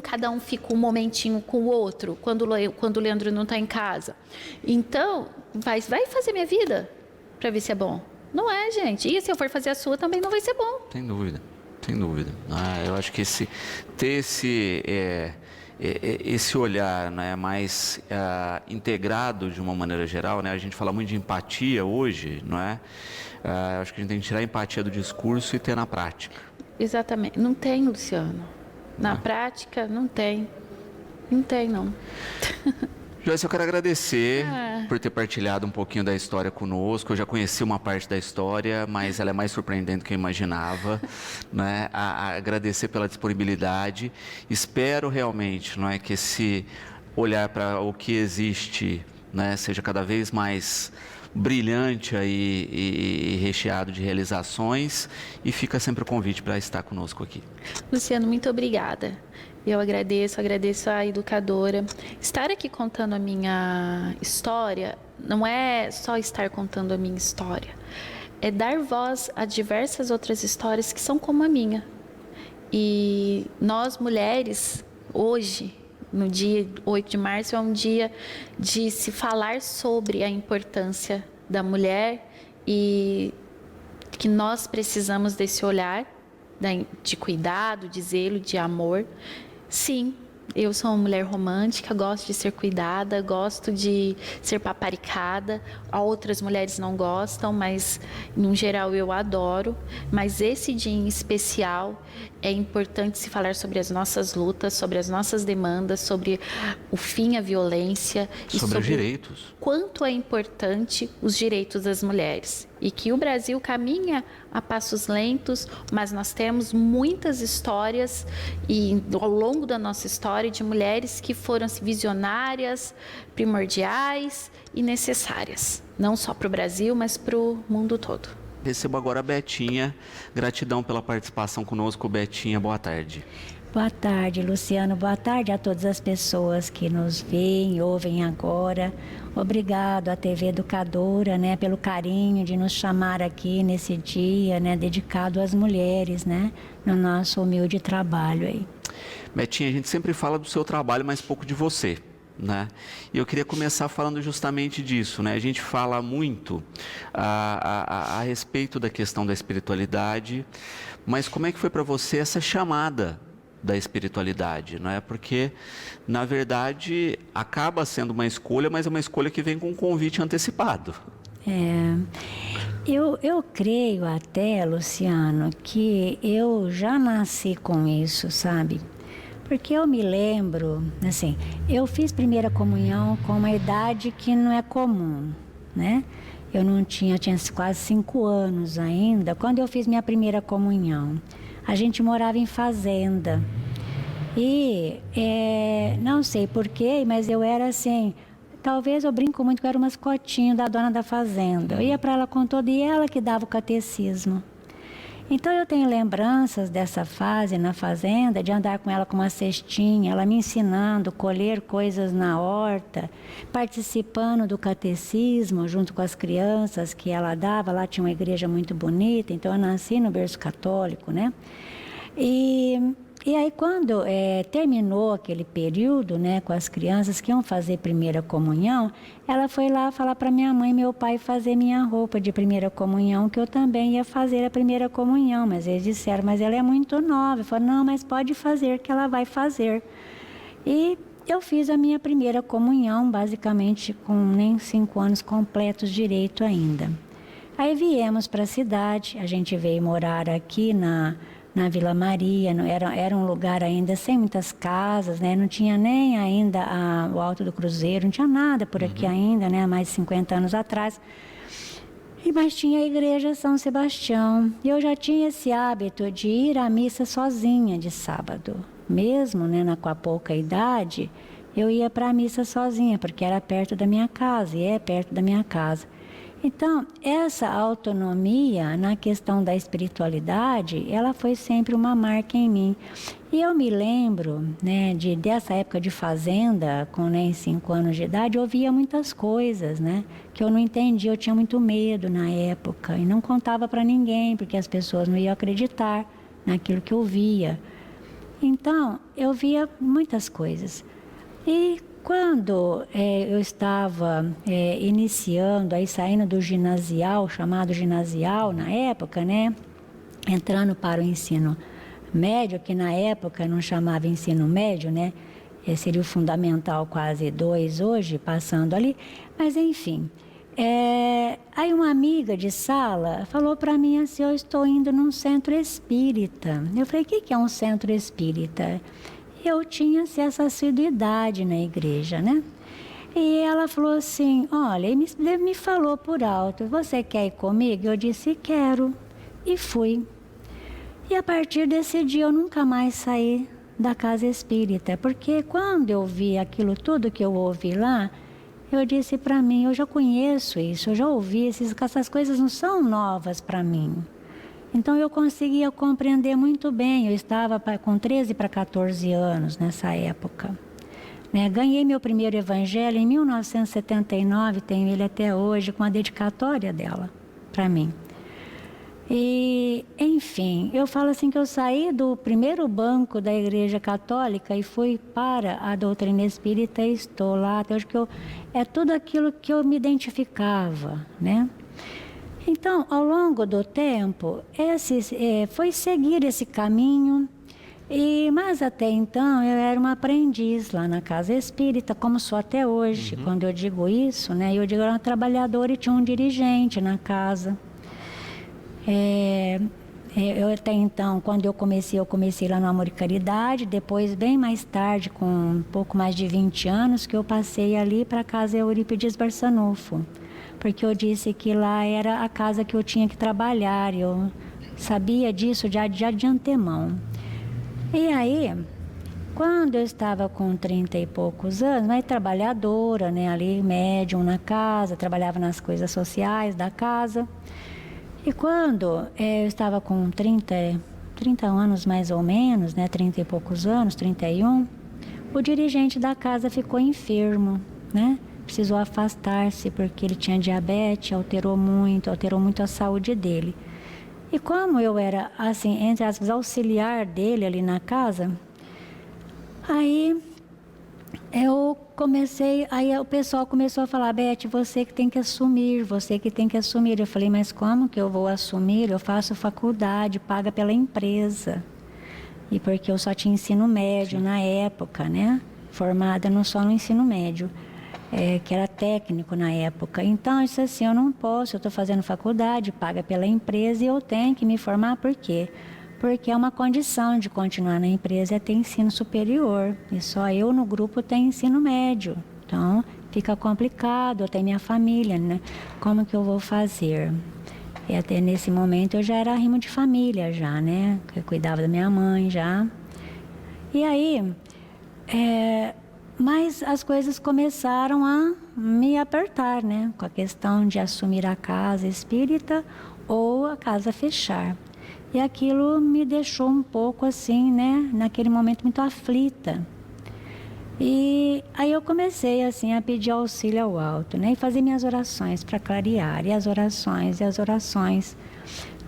cada um fica um momentinho com o outro, quando o Leandro não está em casa. Então, vai fazer minha vida para ver se é bom. Não é, gente. E se eu for fazer a sua, também não vai ser bom. Sem dúvida, sem dúvida. Eu acho que ter esse olhar, né, mais integrado de uma maneira geral, né? A gente fala muito de empatia hoje, não é? Acho que a gente tem que tirar a empatia do discurso e ter na prática. Exatamente. Não tem, Luciano. Na prática, não tem. Não tem, não. Joyce, eu quero agradecer por ter partilhado um pouquinho da história conosco. Eu já conheci uma parte da história, mas ela é mais surpreendente do que eu imaginava, né? Agradecer pela disponibilidade. Espero realmente, não é, que esse olhar para o que existe, né, seja cada vez mais brilhante aí e recheado de realizações, e fica sempre o convite para estar conosco aqui. Luciano, muito obrigada. Eu agradeço a educadora. Estar aqui contando a minha história não é só estar contando a minha história, é dar voz a diversas outras histórias que são como a minha. E nós mulheres, hoje, no dia 8 de março, é um dia de se falar sobre a importância da mulher e que nós precisamos desse olhar de cuidado, de zelo, de amor. Sim, eu sou uma mulher romântica, gosto de ser cuidada, gosto de ser paparicada. Outras mulheres não gostam, mas, no geral, eu adoro. Mas esse dia em especial é importante se falar sobre as nossas lutas, sobre as nossas demandas, sobre o fim à violência. E sobre os direitos. Quanto é importante os direitos das mulheres. E que o Brasil caminha a passos lentos, mas nós temos muitas histórias e ao longo da nossa história de mulheres que foram visionárias, primordiais e necessárias, não só para o Brasil, mas para o mundo todo. Recebo agora a Betinha. Gratidão pela participação conosco, Betinha. Boa tarde. Boa tarde, Luciano. Boa tarde a todas as pessoas que nos veem, ouvem agora. Obrigado à TV Educadora, né, pelo carinho de nos chamar aqui nesse dia, né, dedicado às mulheres, né, no nosso humilde trabalho aí. Betinha, a gente sempre fala do seu trabalho, mas pouco de você, né? E eu queria começar falando justamente disso, né? A gente fala muito a respeito da questão da espiritualidade, mas como é que foi para você essa chamada da espiritualidade, não é? Porque, na verdade, acaba sendo uma escolha, mas é uma escolha que vem com um convite antecipado. Eu creio até, Luciano, que eu já nasci com isso, sabe? Porque eu me lembro, assim, eu fiz primeira comunhão com uma idade que não é comum, né? Eu tinha quase 5 anos ainda, quando eu fiz minha primeira comunhão. A gente morava em fazenda. E não sei porquê, mas eu era assim, talvez eu brinco muito que eu era um mascotinho da dona da fazenda. Eu ia para ela com todo e ela que dava o catecismo. Então eu tenho lembranças dessa fase na fazenda, de andar com ela com uma cestinha, ela me ensinando a colher coisas na horta, participando do catecismo junto com as crianças que ela dava. Lá tinha uma igreja muito bonita, então eu nasci no berço católico, né? E aí quando terminou aquele período, né, com as crianças que iam fazer primeira comunhão, ela foi lá falar para minha mãe e meu pai fazer minha roupa de primeira comunhão, que eu também ia fazer a primeira comunhão. Mas eles disseram, mas ela é muito nova. Eu falei, não, mas pode fazer, que ela vai fazer. E eu fiz a minha primeira comunhão, basicamente com nem 5 anos completos direito ainda. Aí viemos para a cidade, a gente veio morar aqui na Vila Maria, era um lugar ainda sem muitas casas, né? Não tinha nem ainda o Alto do Cruzeiro, não tinha nada por aqui ainda, né? Há mais de 50 anos atrás. Mas tinha a igreja São Sebastião. E eu já tinha esse hábito de ir à missa sozinha de sábado. Mesmo, né, com a pouca idade, eu ia para a missa sozinha, porque era perto da minha casa, e é perto da minha casa. Então, essa autonomia na questão da espiritualidade, ela foi sempre uma marca em mim. E eu me lembro, né, dessa época de fazenda, com 5 anos de idade, eu ouvia muitas coisas, né, que eu não entendia, eu tinha muito medo na época, e não contava para ninguém, porque as pessoas não iam acreditar naquilo que eu via. Então, eu via muitas coisas. E quando eu estava iniciando, aí saindo do ginasial, chamado ginasial na época, né, entrando para o ensino médio, que na época não chamava ensino médio, né, seria o fundamental quase 2 hoje, passando ali, mas enfim. Aí uma amiga de sala falou para mim assim, eu estou indo num centro espírita. Eu falei, o que é um centro espírita? Eu tinha essa assiduidade na igreja, né? E ela falou assim, olha, me falou por alto, você quer ir comigo? Eu disse, quero. E fui. E a partir desse dia eu nunca mais saí da casa espírita, porque quando eu vi aquilo tudo que eu ouvi lá, eu disse para mim, eu já conheço isso, eu já ouvi, essas coisas não são novas para mim. Então eu conseguia compreender muito bem, eu estava com 13 para 14 anos nessa época. Né? Ganhei meu primeiro evangelho em 1979, tenho ele até hoje, com a dedicatória dela para mim. E, enfim, eu falo assim que eu saí do primeiro banco da Igreja Católica e fui para a doutrina espírita e estou lá até hoje, que é tudo aquilo que eu me identificava, né? Então, ao longo do tempo, foi seguir esse caminho, mas até então eu era uma aprendiz lá na casa espírita, como sou até hoje. Quando eu digo isso, né, eu digo que eu era uma trabalhadora e tinha um dirigente na casa. Eu até então, quando eu comecei lá no Amor e Caridade, depois, bem mais tarde, com um pouco mais de 20 anos, que eu passei ali para a casa Eurípides Barçanufo. Porque eu disse que lá era a casa que eu tinha que trabalhar, eu sabia disso já de antemão. E aí, quando eu estava com 30 e poucos anos, mas trabalhadora, né, ali, médium na casa, trabalhava nas coisas sociais da casa. E quando eu estava com 30 anos mais ou menos, né, 30 e poucos anos, 31, o dirigente da casa ficou enfermo, né? Precisou afastar-se porque ele tinha diabetes, alterou muito a saúde dele. E como eu era, assim, entre aspas, auxiliar dele ali na casa, aí o pessoal começou a falar, Beth, você que tem que assumir. Eu falei, mas como que eu vou assumir? Eu faço faculdade, paga pela empresa. E porque eu só tinha ensino médio na época, né? Formada só no ensino médio. Que era técnico na época. Então, eu disse assim, eu não posso, eu estou fazendo faculdade, paga pela empresa e eu tenho que me formar, por quê? Porque é uma condição de continuar na empresa é ter ensino superior, e só eu no grupo tenho ensino médio. Então, fica complicado, eu tenho minha família, né? Como que eu vou fazer? E até nesse momento eu já era arrimo de família já, né? Eu cuidava da minha mãe já. E aí, mas as coisas começaram a me apertar, né? Com a questão de assumir a casa espírita ou a casa fechar. E aquilo me deixou um pouco assim, né? Naquele momento muito aflita. E aí eu comecei assim a pedir auxílio ao alto, né? E fazer minhas orações para clarear, e as orações.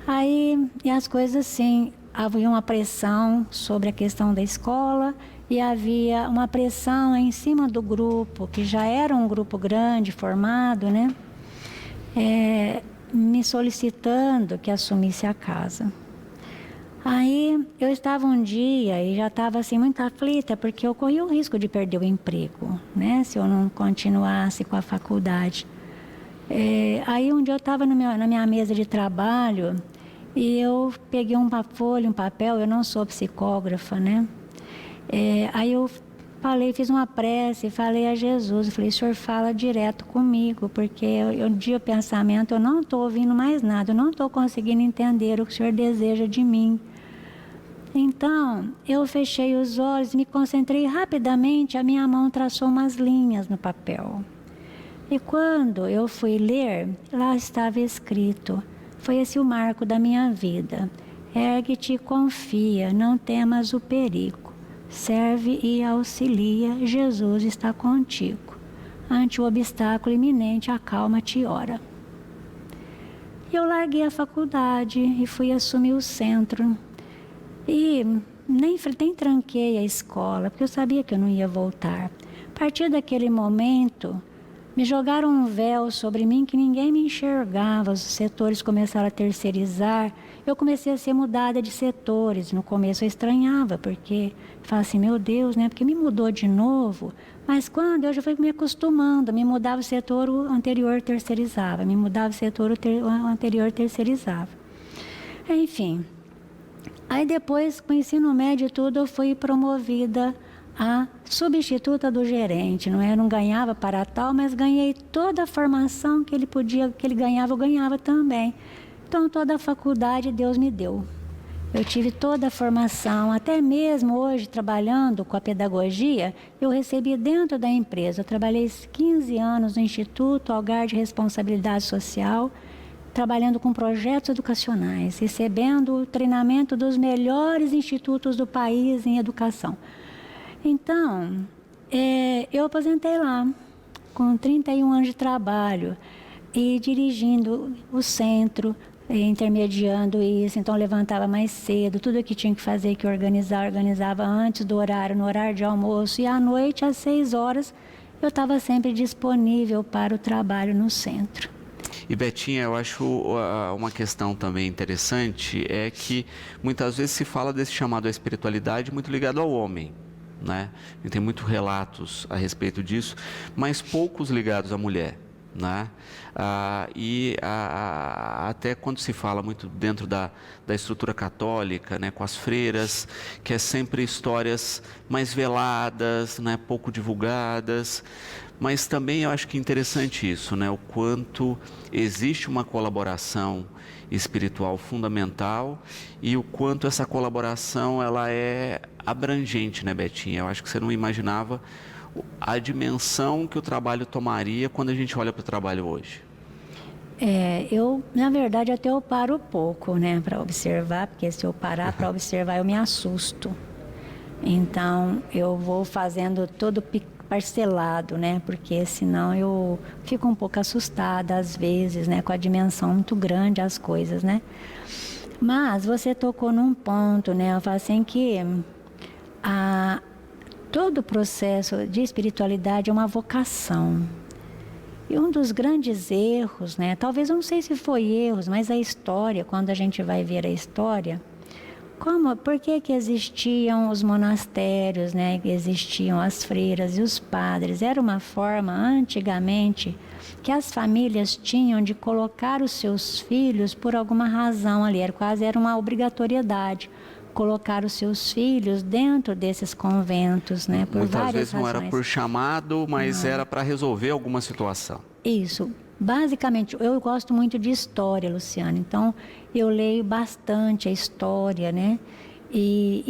Aí, e as coisas assim, havia uma pressão sobre a questão da escola, e havia uma pressão em cima do grupo, que já era um grupo grande, formado, né? Me solicitando que assumisse a casa. Aí eu estava um dia e já estava assim muito aflita, porque eu corria o risco de perder o emprego, né? Se eu não continuasse com a faculdade. Aí um dia eu estava na minha mesa de trabalho e eu peguei uma folha, um papel, eu não sou psicógrafa, né? Aí eu fiz uma prece, falei a Jesus, eu falei, o Senhor fala direto comigo, porque um dia o pensamento, eu não estou ouvindo mais nada, eu não estou conseguindo entender o que o Senhor deseja de mim. Então, eu fechei os olhos, me concentrei rapidamente, a minha mão traçou umas linhas no papel. E quando eu fui ler, lá estava escrito, foi esse o marco da minha vida, ergue-te e confia, não temas o perigo. Serve e auxilia, Jesus está contigo. Ante o obstáculo iminente, acalma-te e ora. E eu larguei a faculdade e fui assumir o centro. E nem tranquei a escola, porque eu sabia que eu não ia voltar. A partir daquele momento, me jogaram um véu sobre mim que ninguém me enxergava. Os setores começaram a terceirizar. Eu comecei a ser mudada de setores. No começo eu estranhava, porque falava assim, meu Deus, né? Porque me mudou de novo. Mas quando eu já fui me acostumando, me mudava o setor, o anterior terceirizava. Me mudava o setor, o anterior terceirizava. Enfim. Aí depois, com o ensino médio e tudo, eu fui promovida a substituta do gerente. Não ganhava para tal, mas ganhei toda a formação que ele ganhava, eu ganhava também. Então, toda a faculdade Deus me deu. Eu tive toda a formação, até mesmo hoje, trabalhando com a pedagogia, eu recebi dentro da empresa. Eu trabalhei 15 anos no Instituto Algar de Responsabilidade Social, trabalhando com projetos educacionais, recebendo o treinamento dos melhores institutos do país em educação. Então, eu aposentei lá, com 31 anos de trabalho, e dirigindo o centro, intermediando isso, então levantava mais cedo, tudo que tinha que fazer, que organizava antes do horário, no horário de almoço, e à noite, às 6 horas, eu estava sempre disponível para o trabalho no centro. E Betinha, eu acho uma questão também interessante, é que muitas vezes se fala desse chamado à espiritualidade muito ligado ao homem, né? E tem muitos relatos a respeito disso, mas poucos ligados à mulher, né? Até quando se fala muito dentro da estrutura católica, né, com as freiras, que é sempre histórias mais veladas, né, pouco divulgadas, mas também eu acho que é interessante isso, né, o quanto existe uma colaboração espiritual fundamental e o quanto essa colaboração ela é abrangente, né, Betinha? Eu acho que você não imaginava a dimensão que o trabalho tomaria quando a gente olha para o trabalho hoje. Na verdade, até eu paro pouco, né, para observar, porque se eu parar para observar, eu me assusto. Então, eu vou fazendo todo parcelado, né, porque senão eu fico um pouco assustada às vezes, né, com a dimensão muito grande as coisas, né. Mas você tocou num ponto, né, eu falo assim que todo o processo de espiritualidade é uma vocação. E um dos grandes erros, né, talvez eu não sei se foi erros, mas a história, quando a gente vai ver a história, por que existiam os monastérios, né, existiam as freiras e os padres? Era uma forma, antigamente, que as famílias tinham de colocar os seus filhos por alguma razão ali, era uma obrigatoriedade. Colocar os seus filhos dentro desses conventos, né? Por muitas várias vezes não razões. era por chamado, mas não. Era para resolver alguma situação. Isso. Basicamente, eu gosto muito de história, Luciana. Então, eu leio bastante a história, né? E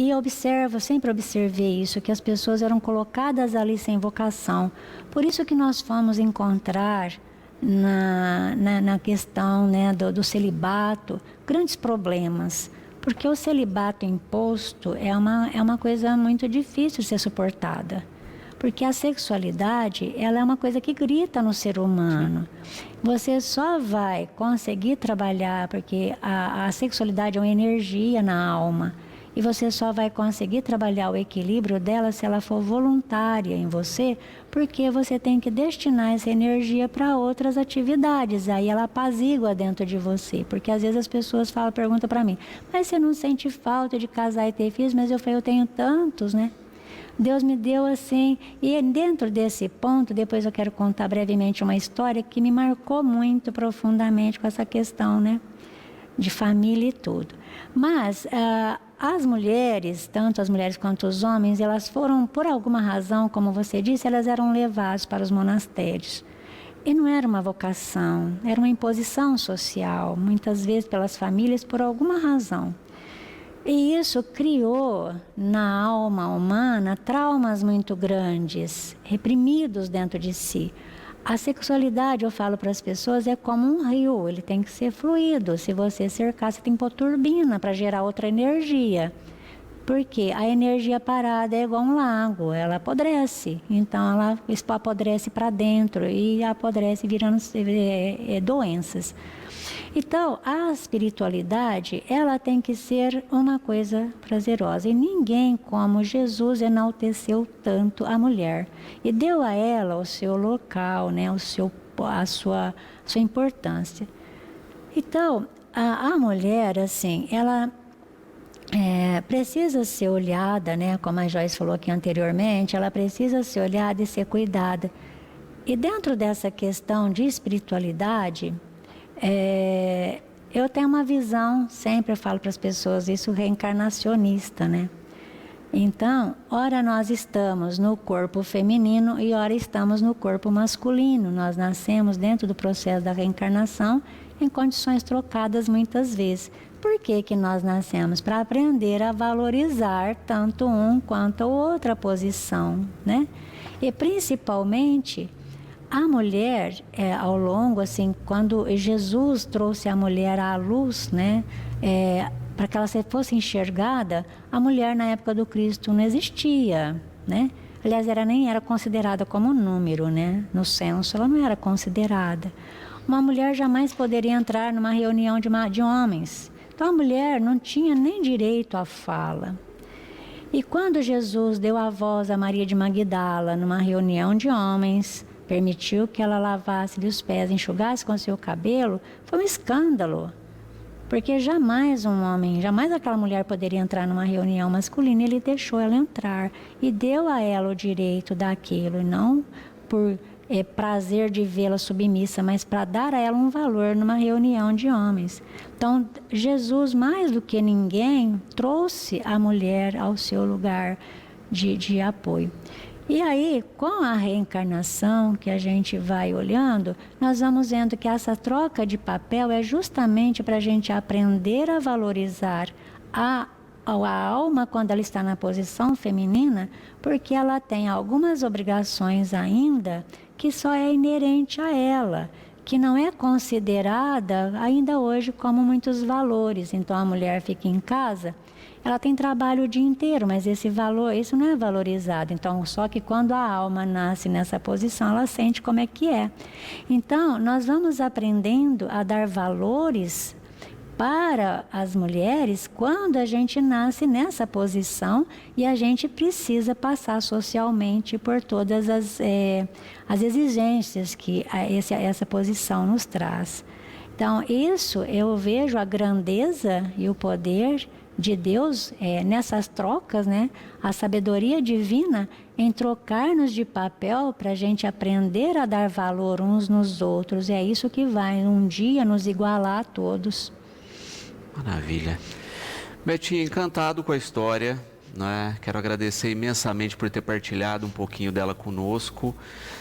sempre observei isso, que as pessoas eram colocadas ali sem vocação. Por isso que nós fomos encontrar na questão, né, do celibato grandes problemas. Porque o celibato imposto é uma coisa muito difícil de ser suportada. Porque a sexualidade, ela é uma coisa que grita no ser humano. Você só vai conseguir trabalhar, porque a sexualidade é uma energia na alma. E você só vai conseguir trabalhar o equilíbrio dela se ela for voluntária em você, porque você tem que destinar essa energia para outras atividades. Aí ela apazigua dentro de você. Porque às vezes as pessoas perguntam para mim, mas você não sente falta de casar e ter filhos? Mas eu falei, eu tenho tantos, né? Deus me deu assim. E dentro desse ponto, depois eu quero contar brevemente uma história que me marcou muito profundamente com essa questão, né? de família e tudo. Mas as mulheres, tanto as mulheres quanto os homens, elas foram, por alguma razão, como você disse, elas eram levadas para os monastérios. E não era uma vocação, era uma imposição social, muitas vezes pelas famílias, por alguma razão. E isso criou na alma humana traumas muito grandes, reprimidos dentro de si. A sexualidade, eu falo para as pessoas, é como um rio, ele tem que ser fluido. Se você cercar, você tem que pôr turbina para gerar outra energia. Porque a energia parada é igual um lago, ela apodrece. Então, ela apodrece para dentro e apodrece virando doenças. Então, a espiritualidade, ela tem que ser uma coisa prazerosa. E ninguém como Jesus enalteceu tanto a mulher. E deu a ela o seu local, né, a sua importância. Então, a mulher, assim, ela precisa ser olhada, né, como a Joyce falou aqui anteriormente, ela precisa ser olhada e ser cuidada. E dentro dessa questão de espiritualidade, eu tenho uma visão, sempre eu falo para as pessoas, isso reencarnacionista, né? Então, ora nós estamos no corpo feminino e ora estamos no corpo masculino. Nós nascemos dentro do processo da reencarnação em condições trocadas muitas vezes. Por que que nós nascemos? Para aprender a valorizar tanto um quanto a outra posição, né? E principalmente a mulher, ao longo, assim, quando Jesus trouxe a mulher à luz, né? Para que ela fosse enxergada, a mulher na época do Cristo não existia, né? Aliás, ela nem era considerada como número, né? No censo, ela não era considerada. Uma mulher jamais poderia entrar numa reunião de homens. Então, a mulher não tinha nem direito à fala. E quando Jesus deu a voz a Maria de Magdala, numa reunião de homens, permitiu que ela lavasse-lhe os pés, enxugasse com seu cabelo, foi um escândalo. Porque jamais um homem, jamais aquela mulher poderia entrar numa reunião masculina, ele deixou ela entrar e deu a ela o direito daquilo, e não por prazer de vê-la submissa, mas para dar a ela um valor numa reunião de homens. Então, Jesus, mais do que ninguém, trouxe a mulher ao seu lugar de apoio. E aí, com a reencarnação que a gente vai olhando, nós vamos vendo que essa troca de papel é justamente para a gente aprender a valorizar a alma quando ela está na posição feminina, porque ela tem algumas obrigações ainda que só é inerente a ela, que não é considerada ainda hoje como muitos valores. Então, a mulher fica em casa, ela tem trabalho o dia inteiro, mas isso não é valorizado. Então, só que quando a alma nasce nessa posição, ela sente como é que é. Então, nós vamos aprendendo a dar valores para as mulheres quando a gente nasce nessa posição e a gente precisa passar socialmente por todas as exigências que essa posição nos traz. Então, isso eu vejo a grandeza e o poder de Deus nessas trocas, né? A sabedoria divina em trocar-nos de papel para a gente aprender a dar valor uns nos outros. É isso que vai um dia nos igualar a todos. Maravilha. Betinha, encantado com a história, né? Quero agradecer imensamente por ter partilhado um pouquinho dela conosco.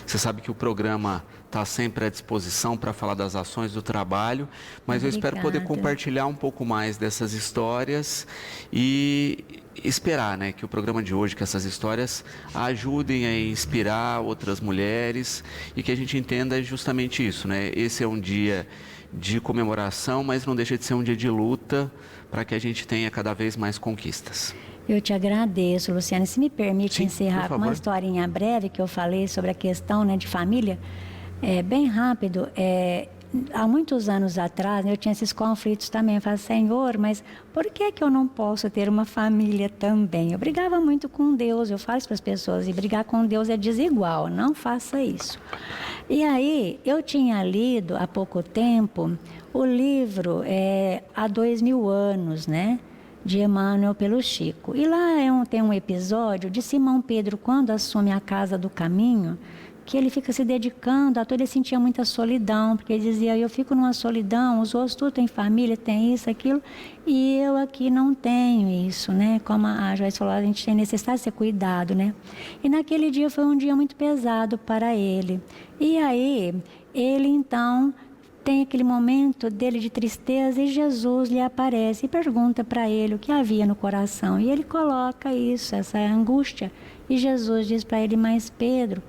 Você sabe que o programa está sempre à disposição para falar das ações do trabalho, mas eu espero poder compartilhar um pouco mais dessas histórias e esperar, né, que o programa de hoje, que essas histórias ajudem a inspirar outras mulheres e que a gente entenda justamente isso, né? Esse é um dia de comemoração, mas não deixa de ser um dia de luta para que a gente tenha cada vez mais conquistas. Eu te agradeço, Luciana. Se me permite encerrar com uma historinha breve que eu falei sobre a questão, né, de família, bem rápido. Há muitos anos atrás, eu tinha esses conflitos também. Eu falei, Senhor, mas por que eu não posso ter uma família também? Eu brigava muito com Deus, eu falo isso para as pessoas, e brigar com Deus é desigual, não faça isso. E aí, eu tinha lido há pouco tempo o livro Há 2000 anos, né? De Emmanuel pelo Chico. E lá tem um episódio de Simão Pedro, quando assume a Casa do Caminho, que ele fica se dedicando a tudo. Ele sentia muita solidão, porque ele dizia, eu fico numa solidão, os outros tudo têm família, tem isso, aquilo, e eu aqui não tenho isso, né? Como a Joyce falou, a gente tem necessidade de ser cuidado, né? E naquele dia foi um dia muito pesado para ele. E aí, ele então tem aquele momento dele de tristeza e Jesus lhe aparece e pergunta para ele o que havia no coração. E ele coloca isso, essa angústia. E Jesus diz para ele, mas Pedro,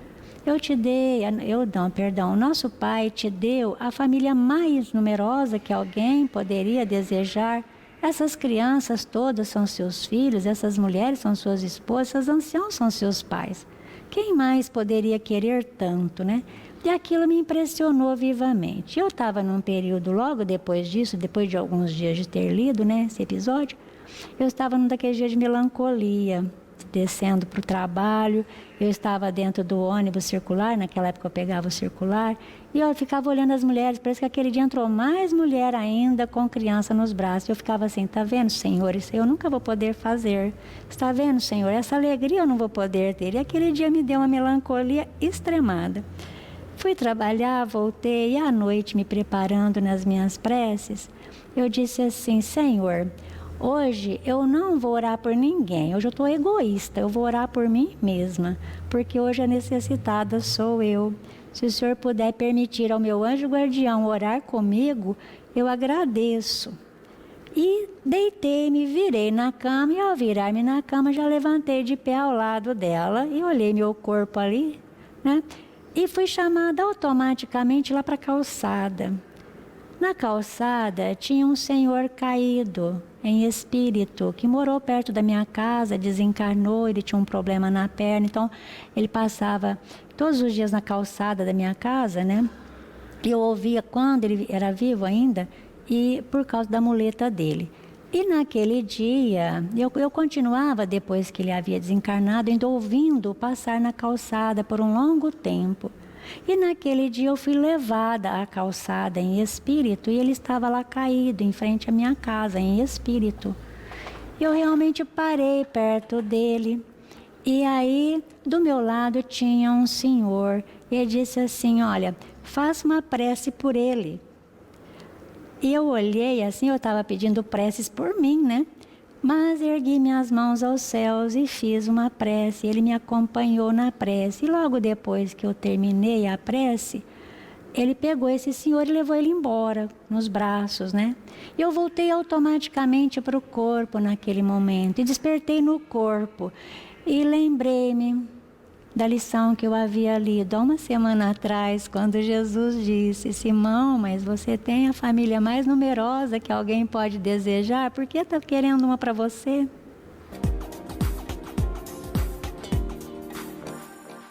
o nosso Pai te deu a família mais numerosa que alguém poderia desejar. Essas crianças todas são seus filhos, essas mulheres são suas esposas, esses anciãos são seus pais. Quem mais poderia querer tanto, né? E aquilo me impressionou vivamente. Eu estava num período, logo depois disso, depois de alguns dias de ter lido, né, esse episódio, eu estava num daqueles dias de melancolia, descendo para o trabalho. Eu estava dentro do ônibus circular, naquela época eu pegava o circular, e eu ficava olhando as mulheres, parece que aquele dia entrou mais mulher ainda com criança nos braços. Eu ficava assim, tá vendo, Senhor, isso eu nunca vou poder fazer. Está vendo, Senhor, essa alegria eu não vou poder ter. E aquele dia me deu uma melancolia extremada. Fui trabalhar, voltei, e à noite, me preparando nas minhas preces, eu disse assim, Senhor, hoje eu não vou orar por ninguém, hoje eu estou egoísta, eu vou orar por mim mesma, porque hoje a necessitada sou eu. Se o Senhor puder permitir ao meu anjo guardião orar comigo, eu agradeço. E deitei, me virei na cama, e ao virar-me na cama, já levantei de pé ao lado dela, e olhei meu corpo ali, né? E fui chamada automaticamente lá para a calçada. Na calçada tinha um senhor caído em espírito, que morou perto da minha casa, desencarnou, ele tinha um problema na perna, então ele passava todos os dias na calçada da minha casa, né? E eu ouvia quando ele era vivo ainda, e por causa da muleta dele. E naquele dia, eu continuava, depois que ele havia desencarnado, ainda ouvindo passar na calçada por um longo tempo. E naquele dia eu fui levada à calçada em espírito, e ele estava lá caído, em frente à minha casa, em espírito. Eu realmente parei perto dele, e aí, do meu lado, tinha um senhor, e ele disse assim, olha, faça uma prece por ele. E eu olhei assim, eu estava pedindo preces por mim, né? Mas ergui minhas mãos aos céus e fiz uma prece. Ele me acompanhou na prece. E logo depois que eu terminei a prece, ele pegou esse senhor e levou ele embora, nos braços, né? E eu voltei automaticamente para o corpo naquele momento. E despertei no corpo. E lembrei-me da lição que eu havia lido há uma semana atrás, quando Jesus disse, Simão, mas você tem a família mais numerosa que alguém pode desejar, por que está querendo uma para você?